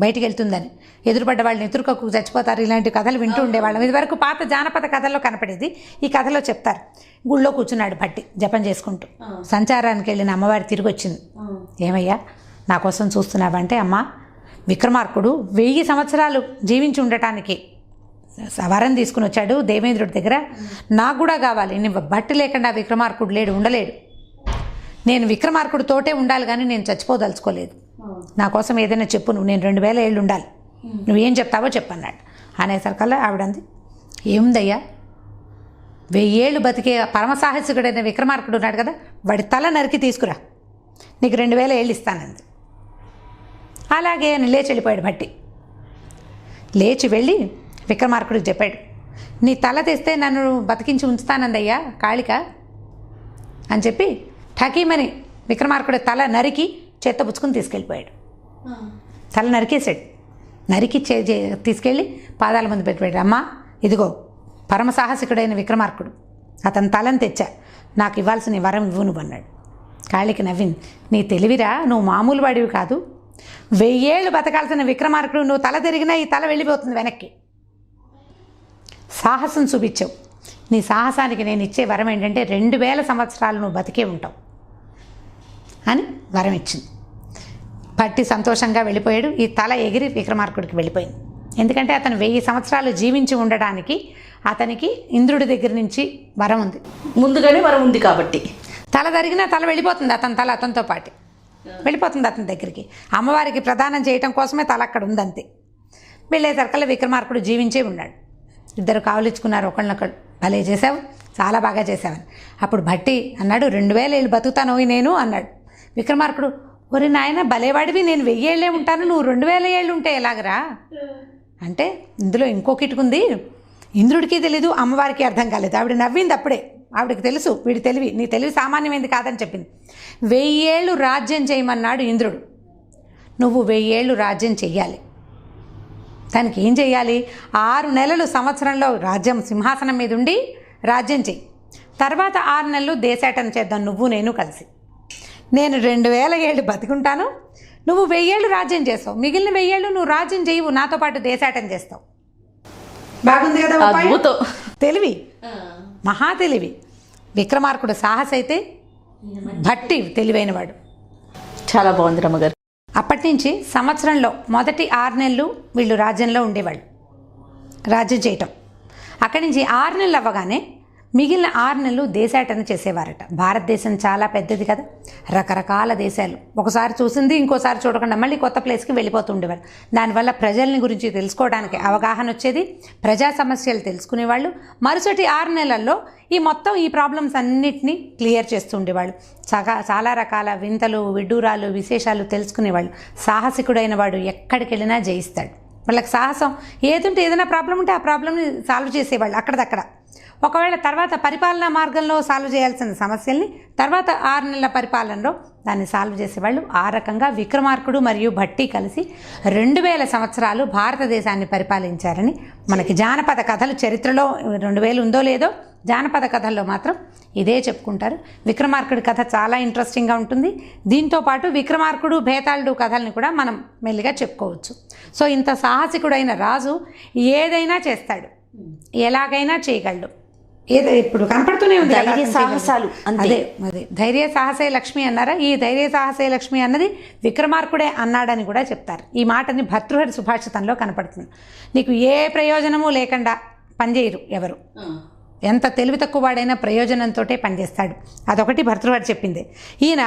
బయటికి వెళ్తుందని, ఎదురుపడ్డ వాళ్ళని ఎదురుకకు చచ్చిపోతారు, ఇలాంటి కథలు వింటూ ఉండేవాళ్ళం. ఇదివరకు పాత జానపద కథల్లో కనపడేది, ఈ కథలో చెప్తారు. గుళ్ళో కూర్చున్నాడు భట్టి జపం చేసుకుంటూ. సంచారానికి వెళ్ళిన అమ్మవారి తిరిగి వచ్చింది. ఏమయ్యా నా కోసం చూస్తున్నావంటే, అమ్మ విక్రమార్కుడు 1000 సంవత్సరాలు జీవించి ఉండటానికి వరం తీసుకుని వచ్చాడు దేవేంద్రుడి దగ్గర, నాకు కూడా కావాలి. నేను భట్టి లేకుండా విక్రమార్కుడు లేడు, ఉండలేడు. నేను విక్రమార్కుడు తోటే ఉండాలి కానీ నేను చచ్చిపోదలుచుకోలేదు. నా కోసం ఏదైనా చెప్పు నువ్వు, నేను 2000 ఏళ్ళు ఉండాలి, నువ్వేం చెప్తావో చెప్పన్నాడు. అనేసరికల్లా ఆవిడంది, ఏముందయ్యా 1000 ఏళ్ళు బతికే పరమసాహసికుడైన విక్రమార్కుడు ఉన్నాడు కదా, వాడి తల నరికి తీసుకురా, నీకు 2000 ఏళ్ళు ఇస్తానంది. అలాగే అని లేచి వెళ్ళిపోయాడు భట్టి. లేచి వెళ్ళి విక్రమార్కుడికి చెప్పాడు, నీ తల తెస్తే నన్ను బతికించి ఉంచుతానందయ్యా కాళిక అని చెప్పి ఠకీమని విక్రమార్కుడి తల నరికి చేత్తో పుచ్చుకుని తీసుకెళ్ళిపోయాడు. తల నరికేసాడు. నరికి తీసుకెళ్ళి పాదాల ముందు పెట్టాడు. అమ్మ ఇదిగో పరమసాహసికుడైన విక్రమార్కుడు, అతని తలని తెచ్చా, నాకు ఇవ్వాల్సిన వరం ఇవ్వు నువ్వు అన్నాడు. కాళికి నవ్వింది, నీ తెలివిరా, నువ్వు మామూలు వాడివి కాదు, 1000 ఏళ్ళు బతకాల్సిన విక్రమార్కుడు, నువ్వు తల తిరిగినా ఈ తల వెళ్ళిపోతుంది వెనక్కి. సాహసం చూపించావు, నీ సాహసానికి నేను ఇచ్చే వరం ఏంటంటే 2000 సంవత్సరాలు నువ్వు బతికే ఉంటావు అని వరం ఇచ్చింది. భట్టి సంతోషంగా వెళ్ళిపోయాడు. ఈ తల ఎగిరి విక్రమార్కుడికి వెళ్ళిపోయింది. ఎందుకంటే అతను 1000 సంవత్సరాలు జీవించి ఉండడానికి అతనికి ఇంద్రుడి దగ్గర నుంచి వరం ఉంది, ముందుగానే వరం ఉంది కాబట్టి. తల తరిగినా తల వెళ్ళిపోతుంది, అతని తల అతనితో పాటు వెళ్ళిపోతుంది అతని దగ్గరికి. అమ్మవారికి ప్రదానం చేయటం కోసమే తల అక్కడ ఉందంతే. వెళ్ళేసరికల్లా విక్రమార్కుడు జీవించే ఉన్నాడు. ఇద్దరు కావలించుకున్నారు ఒకళ్ళనొకళ్ళు, భలే చేసావు, చాలా బాగా చేసావని. అప్పుడు భట్టి అన్నాడు, 2000 ఏళ్ళు బతుకుతాను నేను అన్నాడు. విక్రమార్కుడు, ఒరి నాయన భలేవాడివి, నేను 1000 ఏళ్ళే ఉంటాను, నువ్వు 2000 ఏళ్ళు ఉంటే ఎలాగరా అంటే, ఇందులో ఇంకో కిటుకుంది, ఇంద్రుడికి తెలీదు, అమ్మవారికి అర్థం కాలేదు. ఆవిడ నవ్వింది అప్పుడే. ఆవిడకి తెలుసు వీడి తెలివి, నీ తెలివి సామాన్యమైంది కాదని చెప్పింది. 1000 ఏళ్ళు రాజ్యం చేయమన్నాడు ఇంద్రుడు, నువ్వు 1000 ఏళ్ళు రాజ్యం చెయ్యాలి. దానికి ఏం చెయ్యాలి? 6 నెలలు సంవత్సరంలో రాజ్యం సింహాసనం మీద ఉండి రాజ్యం చెయ్యి, తర్వాత 6 నెలలు దేశాటన చేద్దాం నువ్వు నేను కలిసి. నేను 2000 ఏళ్ళు బతికుంటాను, నువ్వు 1000 ఏళ్ళు రాజ్యం చేస్తావు, మిగిలిన 1000 ఏళ్ళు నువ్వు రాజ్యం చేయవు, నాతో పాటు దేశాటన చేస్తావు. బాగుంది కదా ఉపాయం? తెలివి, మహా తెలివి. విక్రమార్కుడు సాహస అయితే భట్టి తెలివైనవాడు. చాలా బాగుంది రమ్మగారు. అప్పటి నుంచి సంవత్సరంలో మొదటి 6 నెలలు వీళ్ళు రాజ్యంలో ఉండేవాళ్ళు, రాజ్యం చేయటం. అక్కడి నుంచి 6 నెలలు అవ్వగానే మిగిలిన 6 నెలలు దేశాటన చేసేవారట. భారతదేశం చాలా పెద్దది కదా, రకరకాల దేశాలు ఒకసారి చూసింది ఇంకోసారి చూడకుండా మళ్ళీ కొత్త ప్లేస్కి వెళ్ళిపోతూ ఉండేవారు. దానివల్ల ప్రజల్ని గురించి తెలుసుకోవడానికి అవగాహన వచ్చేది, ప్రజా సమస్యలు తెలుసుకునేవాళ్ళు. మరుసటి 6 నెలల్లో ఈ ప్రాబ్లమ్స్ అన్నిటినీ క్లియర్ చేస్తూ ఉండేవాళ్ళు. చాలా రకాల వింతలు, విడ్డూరాలు, విశేషాలు తెలుసుకునేవాళ్ళు. సాహసికుడైన వాడు ఎక్కడికి వెళ్ళినా జయిస్తాడు. వాళ్ళకి సాహసం ఏదంటే ఏదైనా ప్రాబ్లం ఉంటే ఆ ప్రాబ్లమ్ని సాల్వ్ చేసేవాళ్ళు అక్కడదక్కడ. ఒకవేళ తర్వాత పరిపాలనా మార్గంలో సాల్వ్ చేయాల్సిన సమస్యల్ని తర్వాత 6 నెలల పరిపాలనలో దాన్ని సాల్వ్ చేసేవాళ్ళు. ఆ రకంగా విక్రమార్కుడు మరియు భట్టి కలిసి 2000 సంవత్సరాలు భారతదేశాన్ని పరిపాలించారని మనకి జానపద కథలు, చరిత్రలో 2000 ఉందో లేదో జానపద కథల్లో మాత్రం ఇదే చెప్పుకుంటారు. విక్రమార్కుడి కథ చాలా ఇంట్రెస్టింగ్గా ఉంటుంది. దీంతోపాటు విక్రమార్కుడు, భేతాళుడు కథల్ని కూడా మనం మెల్లిగా చెప్పుకోవచ్చు. సో ఇంత సాహసికుడైన రాజు ఏదైనా చేస్తాడు, ఎలాగైనా చేయగలడు. ఏదో ఇప్పుడు కనపడుతూనే ఉంది ధైర్య సాహసాలు. అదే ధైర్య సాహసే లక్ష్మి అన్నారా? ఈ ధైర్య సాహసే లక్ష్మి అన్నది విక్రమార్కుడే అన్నాడని కూడా చెప్తారు. ఈ మాటని భర్తృహరి సుభాషితంలో కనపడుతుంది. నీకు ఏ ప్రయోజనము లేకుండా పనిచేయరు ఎవరు. ఎంత తెలివి తక్కువ వాడైనా ప్రయోజనంతో పనిచేస్తాడు. అదొకటి భర్తృహరి చెప్పింది. ఈయన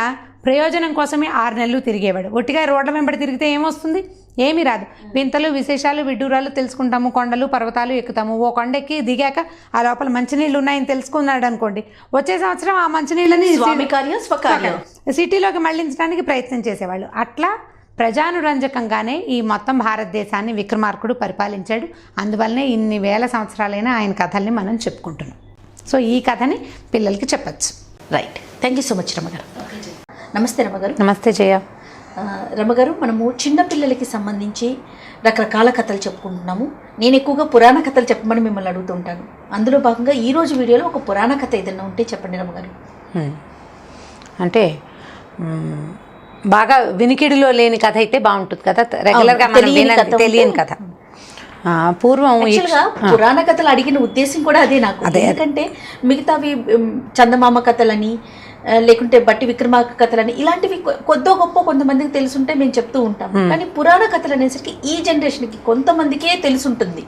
ప్రయోజనం కోసమే 6 నెలలు తిరిగేవాడు. ఒట్టిగా రోడ్ల వెంబడి తిరిగితే ఏమొస్తుంది? ఏమీ రాదు. వింతలు, విశేషాలు, విడ్డూరాలు తెలుసుకుంటాము. కొండలు, పర్వతాలు ఎక్కుతాము. ఓ కొండెక్కి దిగాక ఆ లోపల మంచినీళ్ళు ఉన్నాయని తెలుసుకున్నాడు అనుకోండి, వచ్చే సంవత్సరం ఆ మంచినీళ్ళని స్వామి కార్యం స్వకార్యం సిటీలోకి మళ్లించడానికి ప్రయత్నం చేసేవాళ్ళు. అట్లా ప్రజానురంజకంగానే ఈ మొత్తం భారతదేశాన్ని విక్రమార్కుడు పరిపాలించాడు. అందువల్లనే ఇన్ని వేల సంవత్సరాలైనా ఆయన కథల్ని మనం చెప్పుకుంటున్నాం. సో ఈ కథని పిల్లలకి చెప్పచ్చు. Right. Thank you so much రమగారు. నమస్తే రమగారు. నమస్తే జయ. రమగారు, మనము చిన్నపిల్లలకి సంబంధించి రకరకాల కథలు చెప్పుకుంటున్నాము. నేను ఎక్కువగా పురాణ కథలు చెప్పమని మిమ్మల్ని అడుగుతుంటాను. అందులో భాగంగా ఈరోజు వీడియోలో ఒక పురాణ కథ ఏదైనా ఉంటే చెప్పండి రమగారు. అంటే బాగా వినికిడిలో లేని కథ అయితే బాగుంటుంది కదా, రెగ్యులర్గా తెలియని కథ. పూర్వం పురాణ కథలు అడిగిన ఉద్దేశం కూడా అదే నాకు. ఎందుకంటే మిగతావి చందమామ కథలని, లేకుంటే బట్టి విక్రమార్క కథలని, ఇలాంటివి కొద్దో గొప్ప కొంతమందికి తెలుసుంటే మేము చెప్తూ ఉంటాం. కానీ పురాణ కథలు అనేసరికి ఈ జనరేషన్కి కొంతమందికే తెలుసుంటుంది,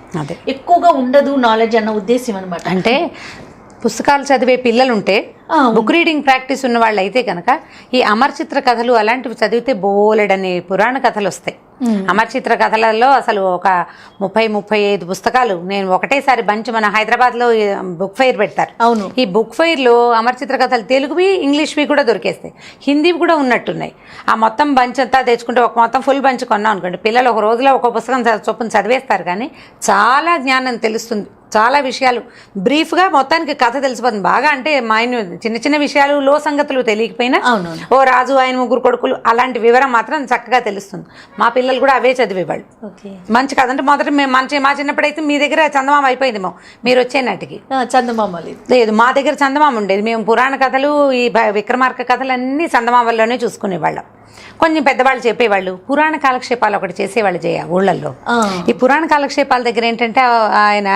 ఎక్కువగా ఉండదు నాలెడ్జ్ అన్న ఉద్దేశం అనమాట. అంటే పుస్తకాలు చదివే పిల్లలుంటే, బుక్ రీడింగ్ ప్రాక్టీస్ ఉన్న వాళ్ళు అయితే కనుక ఈ అమర్చిత్ర కథలు అలాంటివి చదివితే బోలెడని పురాణ కథలు వస్తాయి. అమర్చిత్ర కథలలో అసలు ఒక 30-35 పుస్తకాలు నేను ఒకటేసారి బంచ్ మన హైదరాబాద్లో బుక్ ఫెయిర్ పెడతారు. అవును. ఈ బుక్ ఫెయిర్లో అమర్చిత్ర కథలు తెలుగువి, ఇంగ్లీష్వి కూడా దొరికేస్తాయి, హిందీవి కూడా ఉన్నట్టున్నాయి. ఆ మొత్తం బంచ్ అంతా తెచ్చుకుంటే ఒక మొత్తం ఫుల్ బంచ్ కొన్నాం అనుకోండి, పిల్లలు ఒక రోజులో ఒక పుస్తకం చొప్పున చదివేస్తారు. కానీ చాలా జ్ఞానం తెలుస్తుంది, చాలా విషయాలు బ్రీఫ్గా మొత్తానికి కథ తెలిసిపోతుంది. బాగా అంటే చిన్న చిన్న విషయాలు, లో సంగతులు తెలియకపోయినా ఓ రాజు, ఆయన 3 కొడుకులు అలాంటి వివరం మాత్రం చక్కగా తెలుస్తుంది. మా పిల్లలు కూడా అవే చదివేవాళ్ళు. మంచి కథ అంటే మొదట మేము మా చిన్నప్పుడైతే మీ దగ్గర చందమామ అయిపోయిందేమో, మీరు వచ్చే నాటికి చందమామ లేదు, మా దగ్గర చందమామ ఉండేది. మేము పురాణ కథలు, ఈ విక్రమార్క కథలు అన్నీ చందమామల్లోనే చూసుకునేవాళ్ళం. కొంచెం పెద్దవాళ్ళు చెప్పేవాళ్ళు. పురాణ కాలక్షేపాలు ఒకటి చేసేవాళ్ళు జయ ఊళ్ళల్లో. ఈ పురాణ కాలక్షేపాల దగ్గర ఏంటంటే ఆయన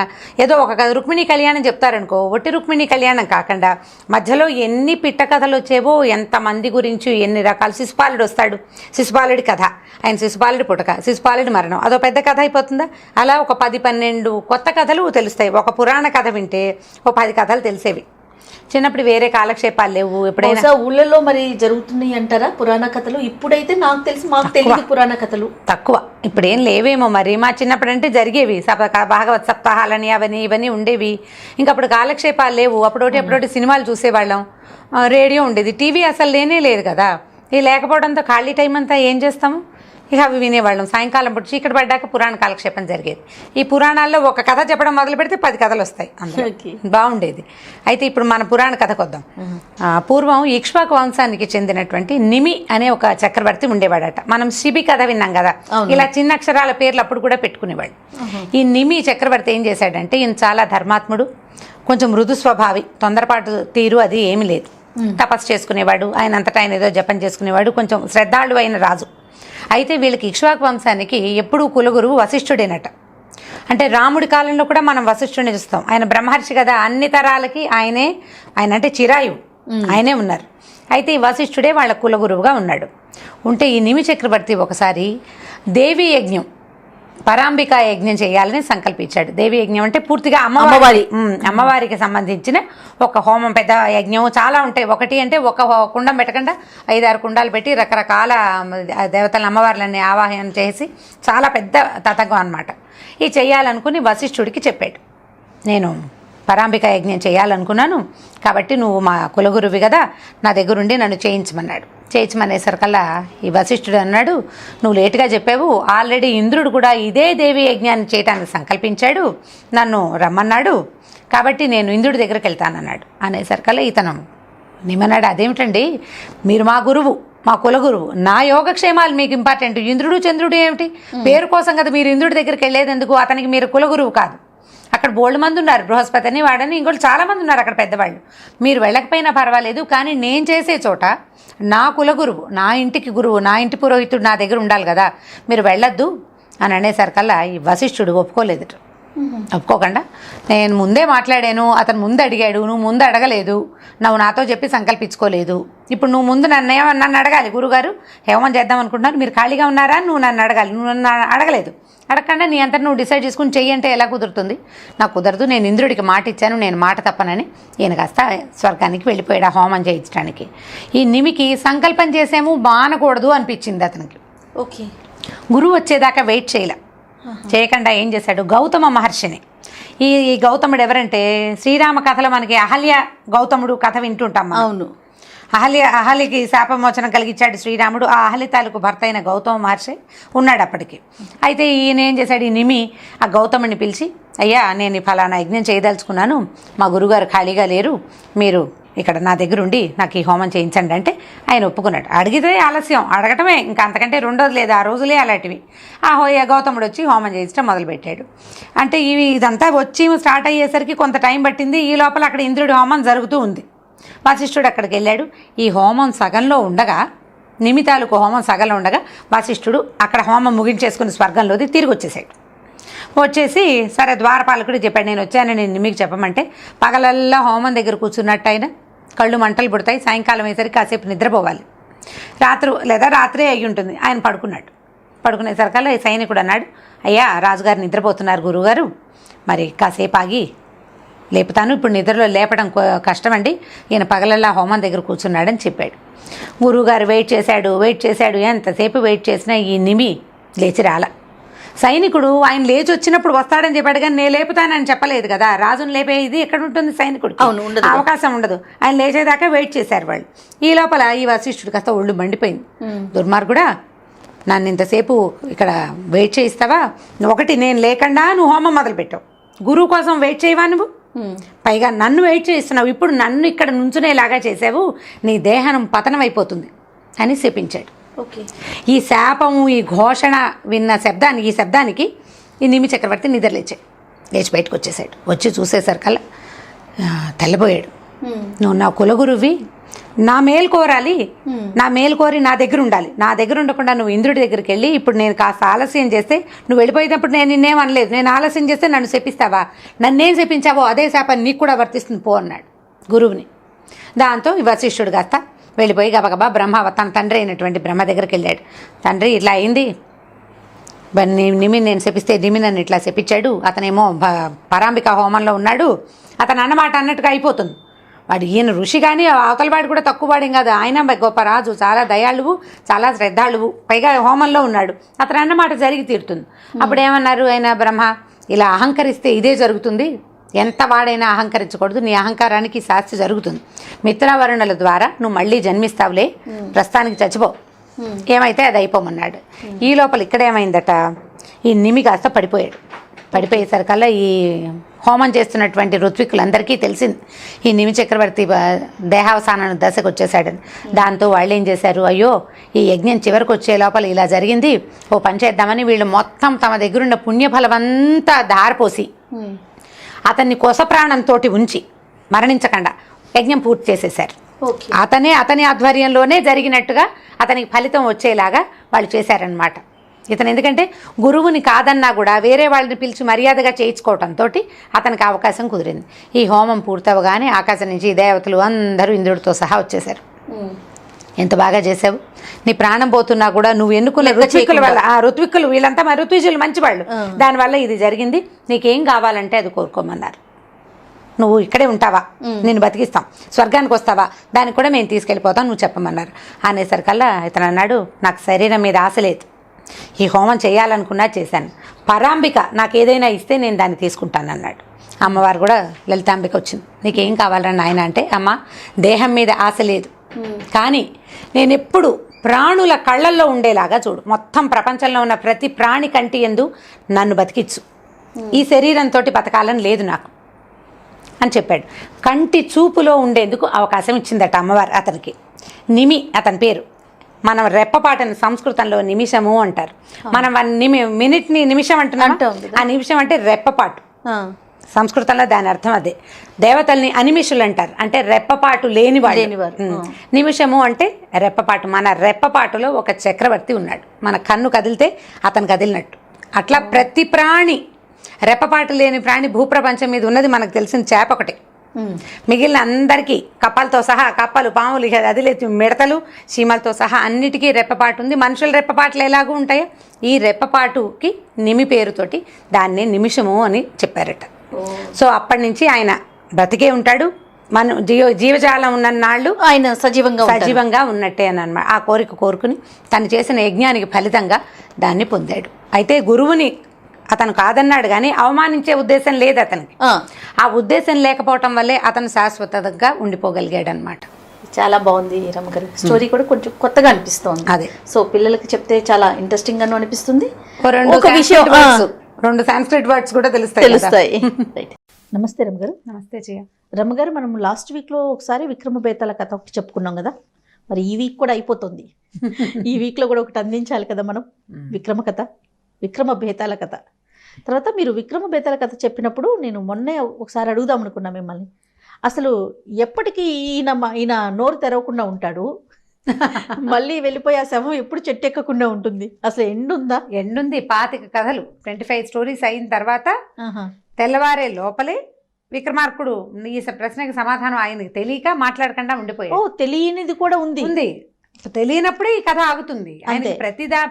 ఏదో ఒక రుక్మిణి కళ్యాణం చెప్తారనుకో, ఒట్టి రుక్మిణి కళ్యాణం కాకుండా మధ్యలో ఎన్ని పిట్ట కథలు వచ్చేవో, ఎంతమంది గురించి ఎన్ని రకాల. శిశుపాలుడు వస్తాడు, శిశుపాలుడి కథ, ఆయన శిశుపాలుడి పుట్టక, శిశుపాలుడి మరణం, అదో పెద్ద కథ అయిపోతుందా? అలా ఒక 10-12 కొత్త కథలు తెలుస్తాయి. ఒక పురాణ కథ వింటే ఓ 10 కథలు తెలిసేవి. చిన్నప్పుడు వేరే కాలక్షేపాలు లేవు. ఎప్పుడైనా ఊళ్ళలో మరి జరుగుతున్నాయి అంటారా పురాణ కథలు? ఇప్పుడైతే నాకు తెలిసి మాకు తెలియదు పురాణ కథలు తక్కువ. ఇప్పుడేం లేవేమో మరి. మా చిన్నప్పుడు అంటే జరిగేవి భాగవత్ సప్తాహాలని అవన్నీ ఇవన్నీ ఉండేవి. ఇంకప్పుడు కాలక్షేపాలు లేవు. అప్పుడోటి సినిమాలు చూసేవాళ్ళం. రేడియో ఉండేది, టీవీ అసలు లేనే లేదు కదా. ఇది లేకపోవడంతో ఖాళీ టైం అంతా ఏం చేస్తాము, ఇక అవి వినేవాళ్ళం. సాయంకాలం పూట చీకటి పడ్డాక పురాణ కాలక్షేపం జరిగేది. ఈ పురాణాల్లో ఒక కథ చెప్పడం మొదలు పెడితే 10 కథలు వస్తాయి, బాగుండేది. అయితే ఇప్పుడు మన పురాణ కథకు వద్దాం. పూర్వం ఇక్ష్వాకు వంశానికి చెందినటువంటి నిమి అనే ఒక చక్రవర్తి ఉండేవాడట. మనం శిబి కథ విన్నాం కదా, ఇలా చిన్న అక్షరాల పేర్లు అప్పుడు కూడా పెట్టుకునేవాడు. ఈ నిమి చక్రవర్తి ఏం చేశాడంటే, ఈయన చాలా ధర్మాత్ముడు, కొంచెం మృదు స్వభావి, తొందరపాటు తీరు అది ఏమి లేదు. తపస్సు చేసుకునేవాడు, ఆయన అంతటా ఆయన ఏదో జపం చేసుకునేవాడు, కొంచెం శ్రద్ధాళు అయిన రాజు. అయితే వీళ్ళకి ఇక్ష్వాకు వంశానికి ఎప్పుడూ కులగురువు వశిష్ఠుడేనట. అంటే రాముడి కాలంలో కూడా మనం వశిష్ఠుడిని చూస్తాం. ఆయన బ్రహ్మర్షి కదా, అన్ని తరాలకి ఆయన అంటే చిరాయువు, ఆయనే ఉన్నారు. అయితే ఈ వశిష్ఠుడే వాళ్ళ కులగురువుగా ఉన్నాడు. ఉంటే ఈ నిమి చక్రవర్తి ఒకసారి దేవీ యజ్ఞం పరాంబిక యజ్ఞం చేయాలని సంకల్పించాడు. దేవి యజ్ఞం అంటే పూర్తిగా అమ్మవారికి సంబంధించిన ఒక హోమం, పెద్ద యజ్ఞం చాలా ఉంటాయి. ఒకటి అంటే ఒక కుండం పెట్టకుండా 5-6 కుండాలు పెట్టి రకరకాల దేవతల అమ్మవార్లన్నీ ఆవాహన చేసి చాలా పెద్ద తతంగం అన్నమాట. ఇది చేయాలనుకుని వశిష్ఠుడికి చెప్పాడు, నేను పరాంబిక యజ్ఞం చేయాలనుకున్నాను కాబట్టి నువ్వు మా కులగురువి కదా, నా దగ్గరుండి నన్ను చేయించమనేసరికల్లా ఈ వశిష్ఠుడు అన్నాడు, నువ్వు లేటుగా చెప్పావు, ఆల్రెడీ ఇంద్రుడు కూడా ఇదే దేవి యజ్ఞాన్ని చేయడానికి సంకల్పించాడు, నన్ను రమ్మన్నాడు, కాబట్టి నేను ఇంద్రుడి దగ్గరికి వెళ్తానన్నాడు. అనేసరికల్లా ఇతను నిమ్మన్నాడు, అదేమిటండి మీరు మా గురువు, మా కులగురువు, నా యోగక్షేమాలు మీకు ఇంపార్టెంట్, ఇంద్రుడు చంద్రుడు ఏమిటి, పేరు కోసం కదా మీరు ఇంద్రుడి దగ్గరికి వెళ్ళేది ఎందుకు, అతనికి మీరు కులగురువు కాదు, అక్కడ బోల్డ్ మంది ఉన్నారు, బృహస్పతిని వాడని ఇంకోటి చాలామంది ఉన్నారు అక్కడ పెద్దవాళ్ళు, మీరు వెళ్ళకపోయినా పర్వాలేదు, కానీ నేను చేసే చోట నా కులగురువు, నా ఇంటికి గురువు, నా ఇంటి పురోహితుడు నా దగ్గర ఉండాలి కదా, మీరు వెళ్ళొద్దు అని అనేసరికల్లా ఈ వశిష్ఠుడు ఒప్పుకోలేదు. ఒప్పుకోకుండా నేను ముందే మాట్లాడాను, అతను ముందు అడిగాడు, నువ్వు ముందు అడగలేదు, నువ్వు నాతో చెప్పి సంకల్పించుకోలేదు, ఇప్పుడు నువ్వు ముందు నన్ను అడగాలి, గురుగారు హేమం చేద్దాం అనుకుంటున్నారు, మీరు ఖాళీగా ఉన్నారా, నువ్వు నన్ను అడగాలి, నువ్వు నన్ను అడగలేదు, అడగకుండా నీ అంతా నువ్వు డిసైడ్ చేసుకుని చెయ్యంటే ఎలా కుదురుతుంది, నాకు కుదరదు, నేను ఇంద్రుడికి మాట ఇచ్చాను, నేను మాట తప్పనని ఈయన కాస్త స్వర్గానికి వెళ్ళిపోయాడు ఆ హోమం చేయించడానికి. ఈ నిమికి సంకల్పం చేసాము బానకూడదు అనిపించింది అతనికి. ఓకే, గురువు వచ్చేదాకా వెయిట్ చేయకుండా ఏం చేశాడు, గౌతమ మహర్షిని, ఈ గౌతముడు ఎవరంటే శ్రీరామ కథలో మనకి అహల్య గౌతముడు కథ వింటుంటాం. అవును, అహలికి శాపమోచనం కలిగించాడు శ్రీరాముడు. ఆ అహలి తాలూకు భర్త అయిన గౌతమ మహర్షి ఉన్నాడు అప్పటికి. అయితే ఈయన ఏం చేశాడు, ఈ నిమి ఆ గౌతముడిని పిలిచి, అయ్యా నేను ఫలానా యజ్ఞం చేయదలుచుకున్నాను, మా గురుగారు ఖాళీగా లేరు, మీరు ఇక్కడ నా దగ్గర ఉండి నాకు ఈ హోమం చేయించండి అంటే ఆయన ఒప్పుకున్నాడు. అడిగితే ఆలస్యం, అడగటమే ఇంకా అంతకంటే రెండోది లేదు, ఆ రోజులే అలాంటివి. ఆ గౌతముడు వచ్చి హోమం చేయించడం మొదలుపెట్టాడు. అంటే ఇదంతా వచ్చి స్టార్ట్ అయ్యేసరికి కొంత టైం పట్టింది. ఈ లోపల అక్కడ ఇంద్రుడి హోమం జరుగుతూ ఉంది. వశిష్ఠుడు అక్కడికి వెళ్ళాడు. ఈ హోమం సగంలో ఉండగా, నిమితాలకు హోమం సగంలో ఉండగా వశిష్ఠుడు అక్కడ హోమం ముగించేసుకుని స్వర్గంలోది తిరిగి వచ్చేసాడు. వచ్చేసి సరే ద్వారపాలకుడు చెప్పాడు, నేను వచ్చానని మీకు చెప్పమంటే పగలల్లా హోమం దగ్గర కూర్చున్నట్టు అయినా కళ్ళు మంటలు పుడతాయి, సాయంకాలం అయ్యేసరికి కాసేపు నిద్రపోవాలి, రాత్రే అయ్యి ఉంటుంది. ఆయన పడుకునేసరికల్లా ఈ సైనికుడు అన్నాడు, అయ్యా రాజుగారు నిద్రపోతున్నారు గురువుగారు, మరి కాసేపు ఆగి లేపుతాను, ఇప్పుడు నిద్రలో లేపడం కష్టమండి, ఈయన పగలల్లా హోమం దగ్గర కూర్చున్నాడని చెప్పాడు. గురువుగారు వెయిట్ చేశాడు, ఎంతసేపు వెయిట్ చేసినా ఈ నిమి లేచి రాల. సైనికుడు ఆయన లేచి వచ్చినప్పుడు వస్తాడని చెప్పాడు, కానీ నేను లేపుతానని చెప్పలేదు కదా, రాజును లేపే ఇది ఎక్కడ ఉంటుంది సైనికుడు, అవకాశం ఉండదు. ఆయన లేచేదాకా వెయిట్ చేశారు వాళ్ళు. ఈ లోపల ఈ వశిష్ఠుడు కాస్త ఒళ్ళు మండిపోయింది, దుర్మార్గుడా నన్ను ఇంతసేపు ఇక్కడ వెయిట్ చేయిస్తావా, ఒకటి నేను లేకుండా నువ్వు హోమం మొదలుపెట్టావు, గురువు కోసం వెయిట్ చేయవా నువ్వు, పైగా నన్ను వెయిట్ చేస్తున్నావు, ఇప్పుడు నన్ను ఇక్కడ నుంచునేలాగా చేసావు, నీ దేహం పతనం అయిపోతుంది అని శపించాడు. ఈ శాపము, ఈ ఘోషణ విన్న ఈ శబ్దానికి ఈ నిమి చక్రవర్తి లేచి బయటకు వచ్చేసాడు. వచ్చి చూసేసరికల్లా తెల్లబోయాడు. నువ్వు నా కులగురువి, నా మేలు కోరాలి, నా మేలు కోరి నా దగ్గర ఉండాలి, నా దగ్గర ఉండకుండా నువ్వు ఇంద్రుడి దగ్గరికి వెళ్ళి ఇప్పుడు నేను కాస్త ఆలస్యం చేస్తే, నువ్వు వెళ్ళిపోయినప్పుడు నేను నిన్నేం అనలేదు, నేను ఆలస్యం చేస్తే నన్ను శపిస్తావా, నన్నేం శపించావో అదే శాపాన్ని నీకు కూడా వర్తిస్తుంది పో అన్నాడు గురువుని. దాంతో ఈ వశిష్ఠుడు కాస్త వెళ్ళిపోయి గబగబా తన తండ్రి అయినటువంటి బ్రహ్మ దగ్గరికి వెళ్ళాడు. తండ్రి ఇట్లా అయింది, నిమి నేను శపిస్తే నిమి నన్ను ఇట్లా శపించాడు, అతనేమో పరాంబిక హోమంలో ఉన్నాడు, అతను అన్నమాట అన్నట్టుగా అయిపోతుంది, వాడు ఈయన ఋషి కానీ అవతలవాడు కూడా తక్కువ వాడేం కాదు, ఆయన గొప్ప రాజు, చాలా దయాళువు, చాలా శ్రద్ధాళువు, పైగా హోమంలో ఉన్నాడు, అతను అన్నమాట జరిగి తీరుతుంది. అప్పుడు ఏమన్నారు ఆయన బ్రహ్మ, ఇలా అహంకరిస్తే ఇదే జరుగుతుంది, ఎంత వాడైనా అహంకరించకూడదు, నీ అహంకారానికి శాస్తి జరుగుతుంది, మిత్రవరుణుల ద్వారా నువ్వు మళ్ళీ జన్మిస్తావులే, ప్రస్తుతానికి చచ్చిపో, ఏమైతే అది అయిపోమన్నాడు. ఈ లోపల ఇక్కడేమైందట, ఈ నిమి కాస్త పడిపోయేసరికల్లా ఈ హోమం చేస్తున్నటువంటి ఋత్వికులందరికీ తెలిసింది ఈ నిమి చక్రవర్తి దేహావసాన దశకు వచ్చేసాడని. దాంతో వాళ్ళు ఏం చేశారు, అయ్యో ఈ యజ్ఞం చివరికి వచ్చే లోపల ఇలా జరిగింది, ఓ పని చేద్దామని వీళ్ళు మొత్తం తమ దగ్గరున్న పుణ్యఫలమంతా ధారపోసి అతన్ని కొసప్రాణంతో ఉంచి మరణించకుండా యజ్ఞం పూర్తి చేసేశారు. అతని ఆధ్వర్యంలోనే జరిగినట్టుగా అతనికి ఫలితం వచ్చేలాగా వాళ్ళు చేశారనమాట. ఇతను ఎందుకంటే గురువుని కాదన్నా కూడా వేరే వాళ్ళని పిలిచి మర్యాదగా చేయించుకోవటంతో అతనికి అవకాశం కుదిరింది. ఈ హోమం పూర్తవగానే ఆకాశం నుంచి దేవతలు అందరూ ఇంద్రుడితో సహా వచ్చేశారు. ఎంత బాగా చేసావు, నీ ప్రాణం పోతున్నా కూడా నువ్వు ఎన్నుకున్న లెక్క ఋత్విక్కుల వల్ల, చేయకుండా. ఆ ఋత్విక్కులు వీళ్ళంతా మా ఋత్విజులు మంచివాళ్ళు, ఆ. దానివల్ల ఇది జరిగింది, నీకేం కావాలంటే అది కోరుకోమన్నారు. నువ్వు ఇక్కడే ఉంటావా, నేను బతికిస్తాం, స్వర్గానికి వస్తావా, దానికి కూడా మేము తీసుకెళ్ళిపోతాం, నువ్వు చెప్పమన్నారు. అనేసరికల్లా ఇతను అన్నాడు, నాకు శరీరం మీద ఆశ లేదు, ఈ హోమం చేయాలనుకున్నా చేశాను, పరాంబిక నాకు ఏదైనా ఇస్తే నేను దాన్ని తీసుకుంటాను అన్నాడు. అమ్మవారు కూడా లలితాంబిక వచ్చింది, నీకేం కావాలని నాయన అంటే, అమ్మ దేహం మీద ఆశ లేదు, కానీ నేను ఎప్పుడు ప్రాణుల కళ్ళల్లో ఉండేలాగా చూడు, మొత్తం ప్రపంచంలో ఉన్న ప్రతి ప్రాణి కంటి యందు నన్ను బతికిచ్చు, ఈ శరీరంతో బతకాలని లేదు నాకు అని చెప్పాడు. కంటి చూపులో ఉండేందుకు అవకాశం ఇచ్చిందట అమ్మవారు అతనికి. నిమి అతని పేరు. మనం రెప్పపాటని సంస్కృతంలో నిమిషము అంటారు, మనం మినిట్ని నిమిషం అంటున్నాం, ఆ నిమిషం అంటే రెప్పపాటు, సంస్కృతంలో దాని అర్థం అదే. దేవతల్ని అనిమిషులు అంటారు, అంటే రెప్పపాటు లేనివాడు. నిమిషము అంటే రెప్పపాటు. మన రెప్పపాటులో ఒక చక్రవర్తి ఉన్నాడు, మన కన్ను కదిలితే అతను కదిలినట్టు. అట్లా ప్రతి ప్రాణి, రెప్పపాటు లేని ప్రాణి భూప్రపంచం మీద ఉన్నది మనకు తెలిసిన చేప ఒకటే. మిగిలిన అందరికీ కప్పలతో సహా, కప్పలు, పాములు, అది లేదు, మిడతలు, చీమలతో సహా అన్నిటికీ రెప్పపాటు ఉంది. మనుషుల రెప్పపాట్లు ఎలాగూ ఉంటాయో ఈ రెప్పపాటుకి నిమి పేరుతోటి దాన్ని నిమిషము అని చెప్పారట. సో అప్పటి నుంచి ఆయన బ్రతికే ఉంటాడు, మన జీవజాలం ఉన్న నాళ్ళు ఆయన సజీవంగా ఉన్నట్టే అని అన్నమాట. ఆ కోరిక కోరుకుని తను చేసిన యజ్ఞానికి ఫలితంగా దాన్ని పొందాడు. అయితే గురువుని అతను కాదన్నాడు, కానీ అవమానించే ఉద్దేశం లేదు అతనికి. ఆ ఉద్దేశం లేకపోవటం వల్లే అతను శాశ్వతంగా ఉండిపోగలిగాడు అనమాట. చాలా బాగుంది రమ్మగారు, స్టోరీ కూడా కొంచెం కొత్తగా అనిపిస్తోంది. అదే, సో పిల్లలకి చెప్తే చాలా ఇంట్రెస్టింగ్ గాను అనిపిస్తుంది. ఒక విషయం, 2 సాంస్క్రిట్ వర్డ్స్ కూడా తెలుస్తాయి. నమస్తే రమ్మగారు. నమస్తే జయ. రమ్మగారు, మనం లాస్ట్ వీక్లో ఒకసారి విక్రమ బేతాళ కథ ఒకటి చెప్పుకున్నాం కదా, మరి ఈ వీక్ కూడా అయిపోతుంది. ఈ వీక్లో కూడా ఒకటి అందించాలి కదా మనం, విక్రమ కథ, విక్రమ బేతాళ కథ. తర్వాత మీరు విక్రమ బేతాళ కథ చెప్పినప్పుడు నేను మొన్నే ఒకసారి అడుగుదాం అనుకున్నా మిమ్మల్ని, అసలు ఎప్పటికీ ఈయన నోరు తెరవకుండా ఉంటాడు, మళ్ళీ వెళ్ళిపోయి ఆ శవం ఎప్పుడు చెట్టు ఎక్కకుండా ఉంటుంది, అసలు ఎండుందా? ఎండుంది. 25 కథలు, 25 స్టోరీస్ అయిన తర్వాత తెల్లవారే లోపలే విక్రమార్కుడు ఈ ప్రశ్నకి సమాధానం ఆయనకి తెలియక మాట్లాడకుండా ఉండిపోయాడు. ఓ, తెలియనిది కూడా ఉంది. తెలియనప్పుడే ఈ కథ ఆగుతుంది. ఆయన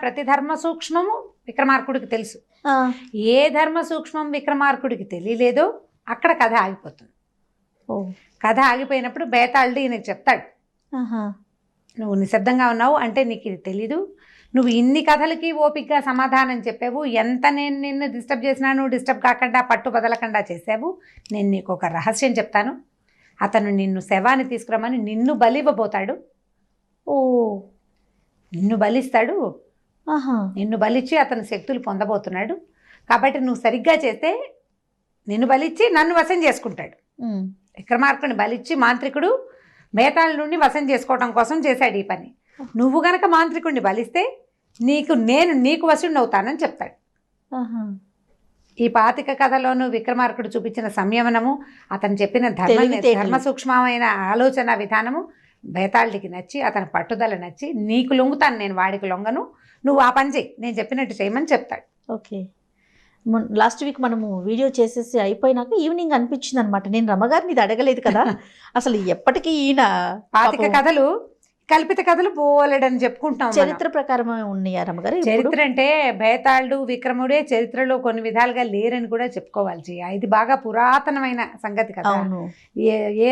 ప్రతి ధర్మ సూక్ష్మము విక్రమార్కుడికి తెలుసు. ఏ ధర్మ సూక్ష్మం విక్రమార్కుడికి తెలియలేదో అక్కడ కథ ఆగిపోతుంది. కథ ఆగిపోయినప్పుడు బేతాళుడు ఈయనకి చెప్తాడు, నువ్వు నిశ్శబ్దంగా ఉన్నావు అంటే నీకు ఇది తెలీదు, నువ్వు ఇన్ని కథలకి ఓపికగా సమాధానం చెప్పావు, ఎంత నేను నిన్ను డిస్టర్బ్ చేసినా నువ్వు డిస్టర్బ్ కాకుండా పట్టు బదలకుండా చేసావు, నేను నీకు ఒక రహస్యం చెప్తాను, అతను నిన్ను శవాన్ని తీసుకురమ్మని నిన్ను బలివ్వబోతాడు. ఓ, నిన్ను బలిస్తాడు, నిన్ను బలిచ్చి అతని శక్తులు పొందబోతున్నాడు, కాబట్టి నువ్వు సరిగ్గా చేస్తే నిన్ను బలిచ్చి నన్ను వశం చేసుకుంటాడు. విక్రమార్కుని బలిచ్చి మాంత్రికుడు బేతాళుడిని వశం చేసుకోవడం కోసం చేశాడు ఈ పని. నువ్వు గనక మాంత్రికుడిని బలిస్తే నీకు వశుడిని అవుతానని చెప్తాడు. ఈ 25 కథలోనూ విక్రమార్కుడు చూపించిన సంయమనము, అతను చెప్పిన ధర్మ సూక్ష్మమైన ఆలోచన విధానము బేతాళుడికి నచ్చి, అతని పట్టుదల నచ్చి, నీకు లొంగుతాను నేను, వాడికి లొంగను, నువ్వు ఆ పని చేయి, నేను చెప్పినట్టు చేయమని చెప్తాడు. ఓకే, లాస్ట్ వీక్ మనము వీడియో చేసేసి అయిపోయినాక ఈవినింగ్ అనిపించింది అనమాట, నేను రమ్మగారిని ఇది అడగలేదు కదా, అసలు ఎప్పటికీ ఈయన 25 కథలు కల్పిత కథలు పోలేడని చెప్పుకుంటాం. చరిత్ర ప్రకారం ఉన్నాయా రమ్మగారు? చరిత్ర అంటే బేతాళుడు విక్రముడే చరిత్రలో కొన్ని విధాలుగా లేరని కూడా చెప్పుకోవాలి. ఇది బాగా పురాతనమైన సంగతి కదా.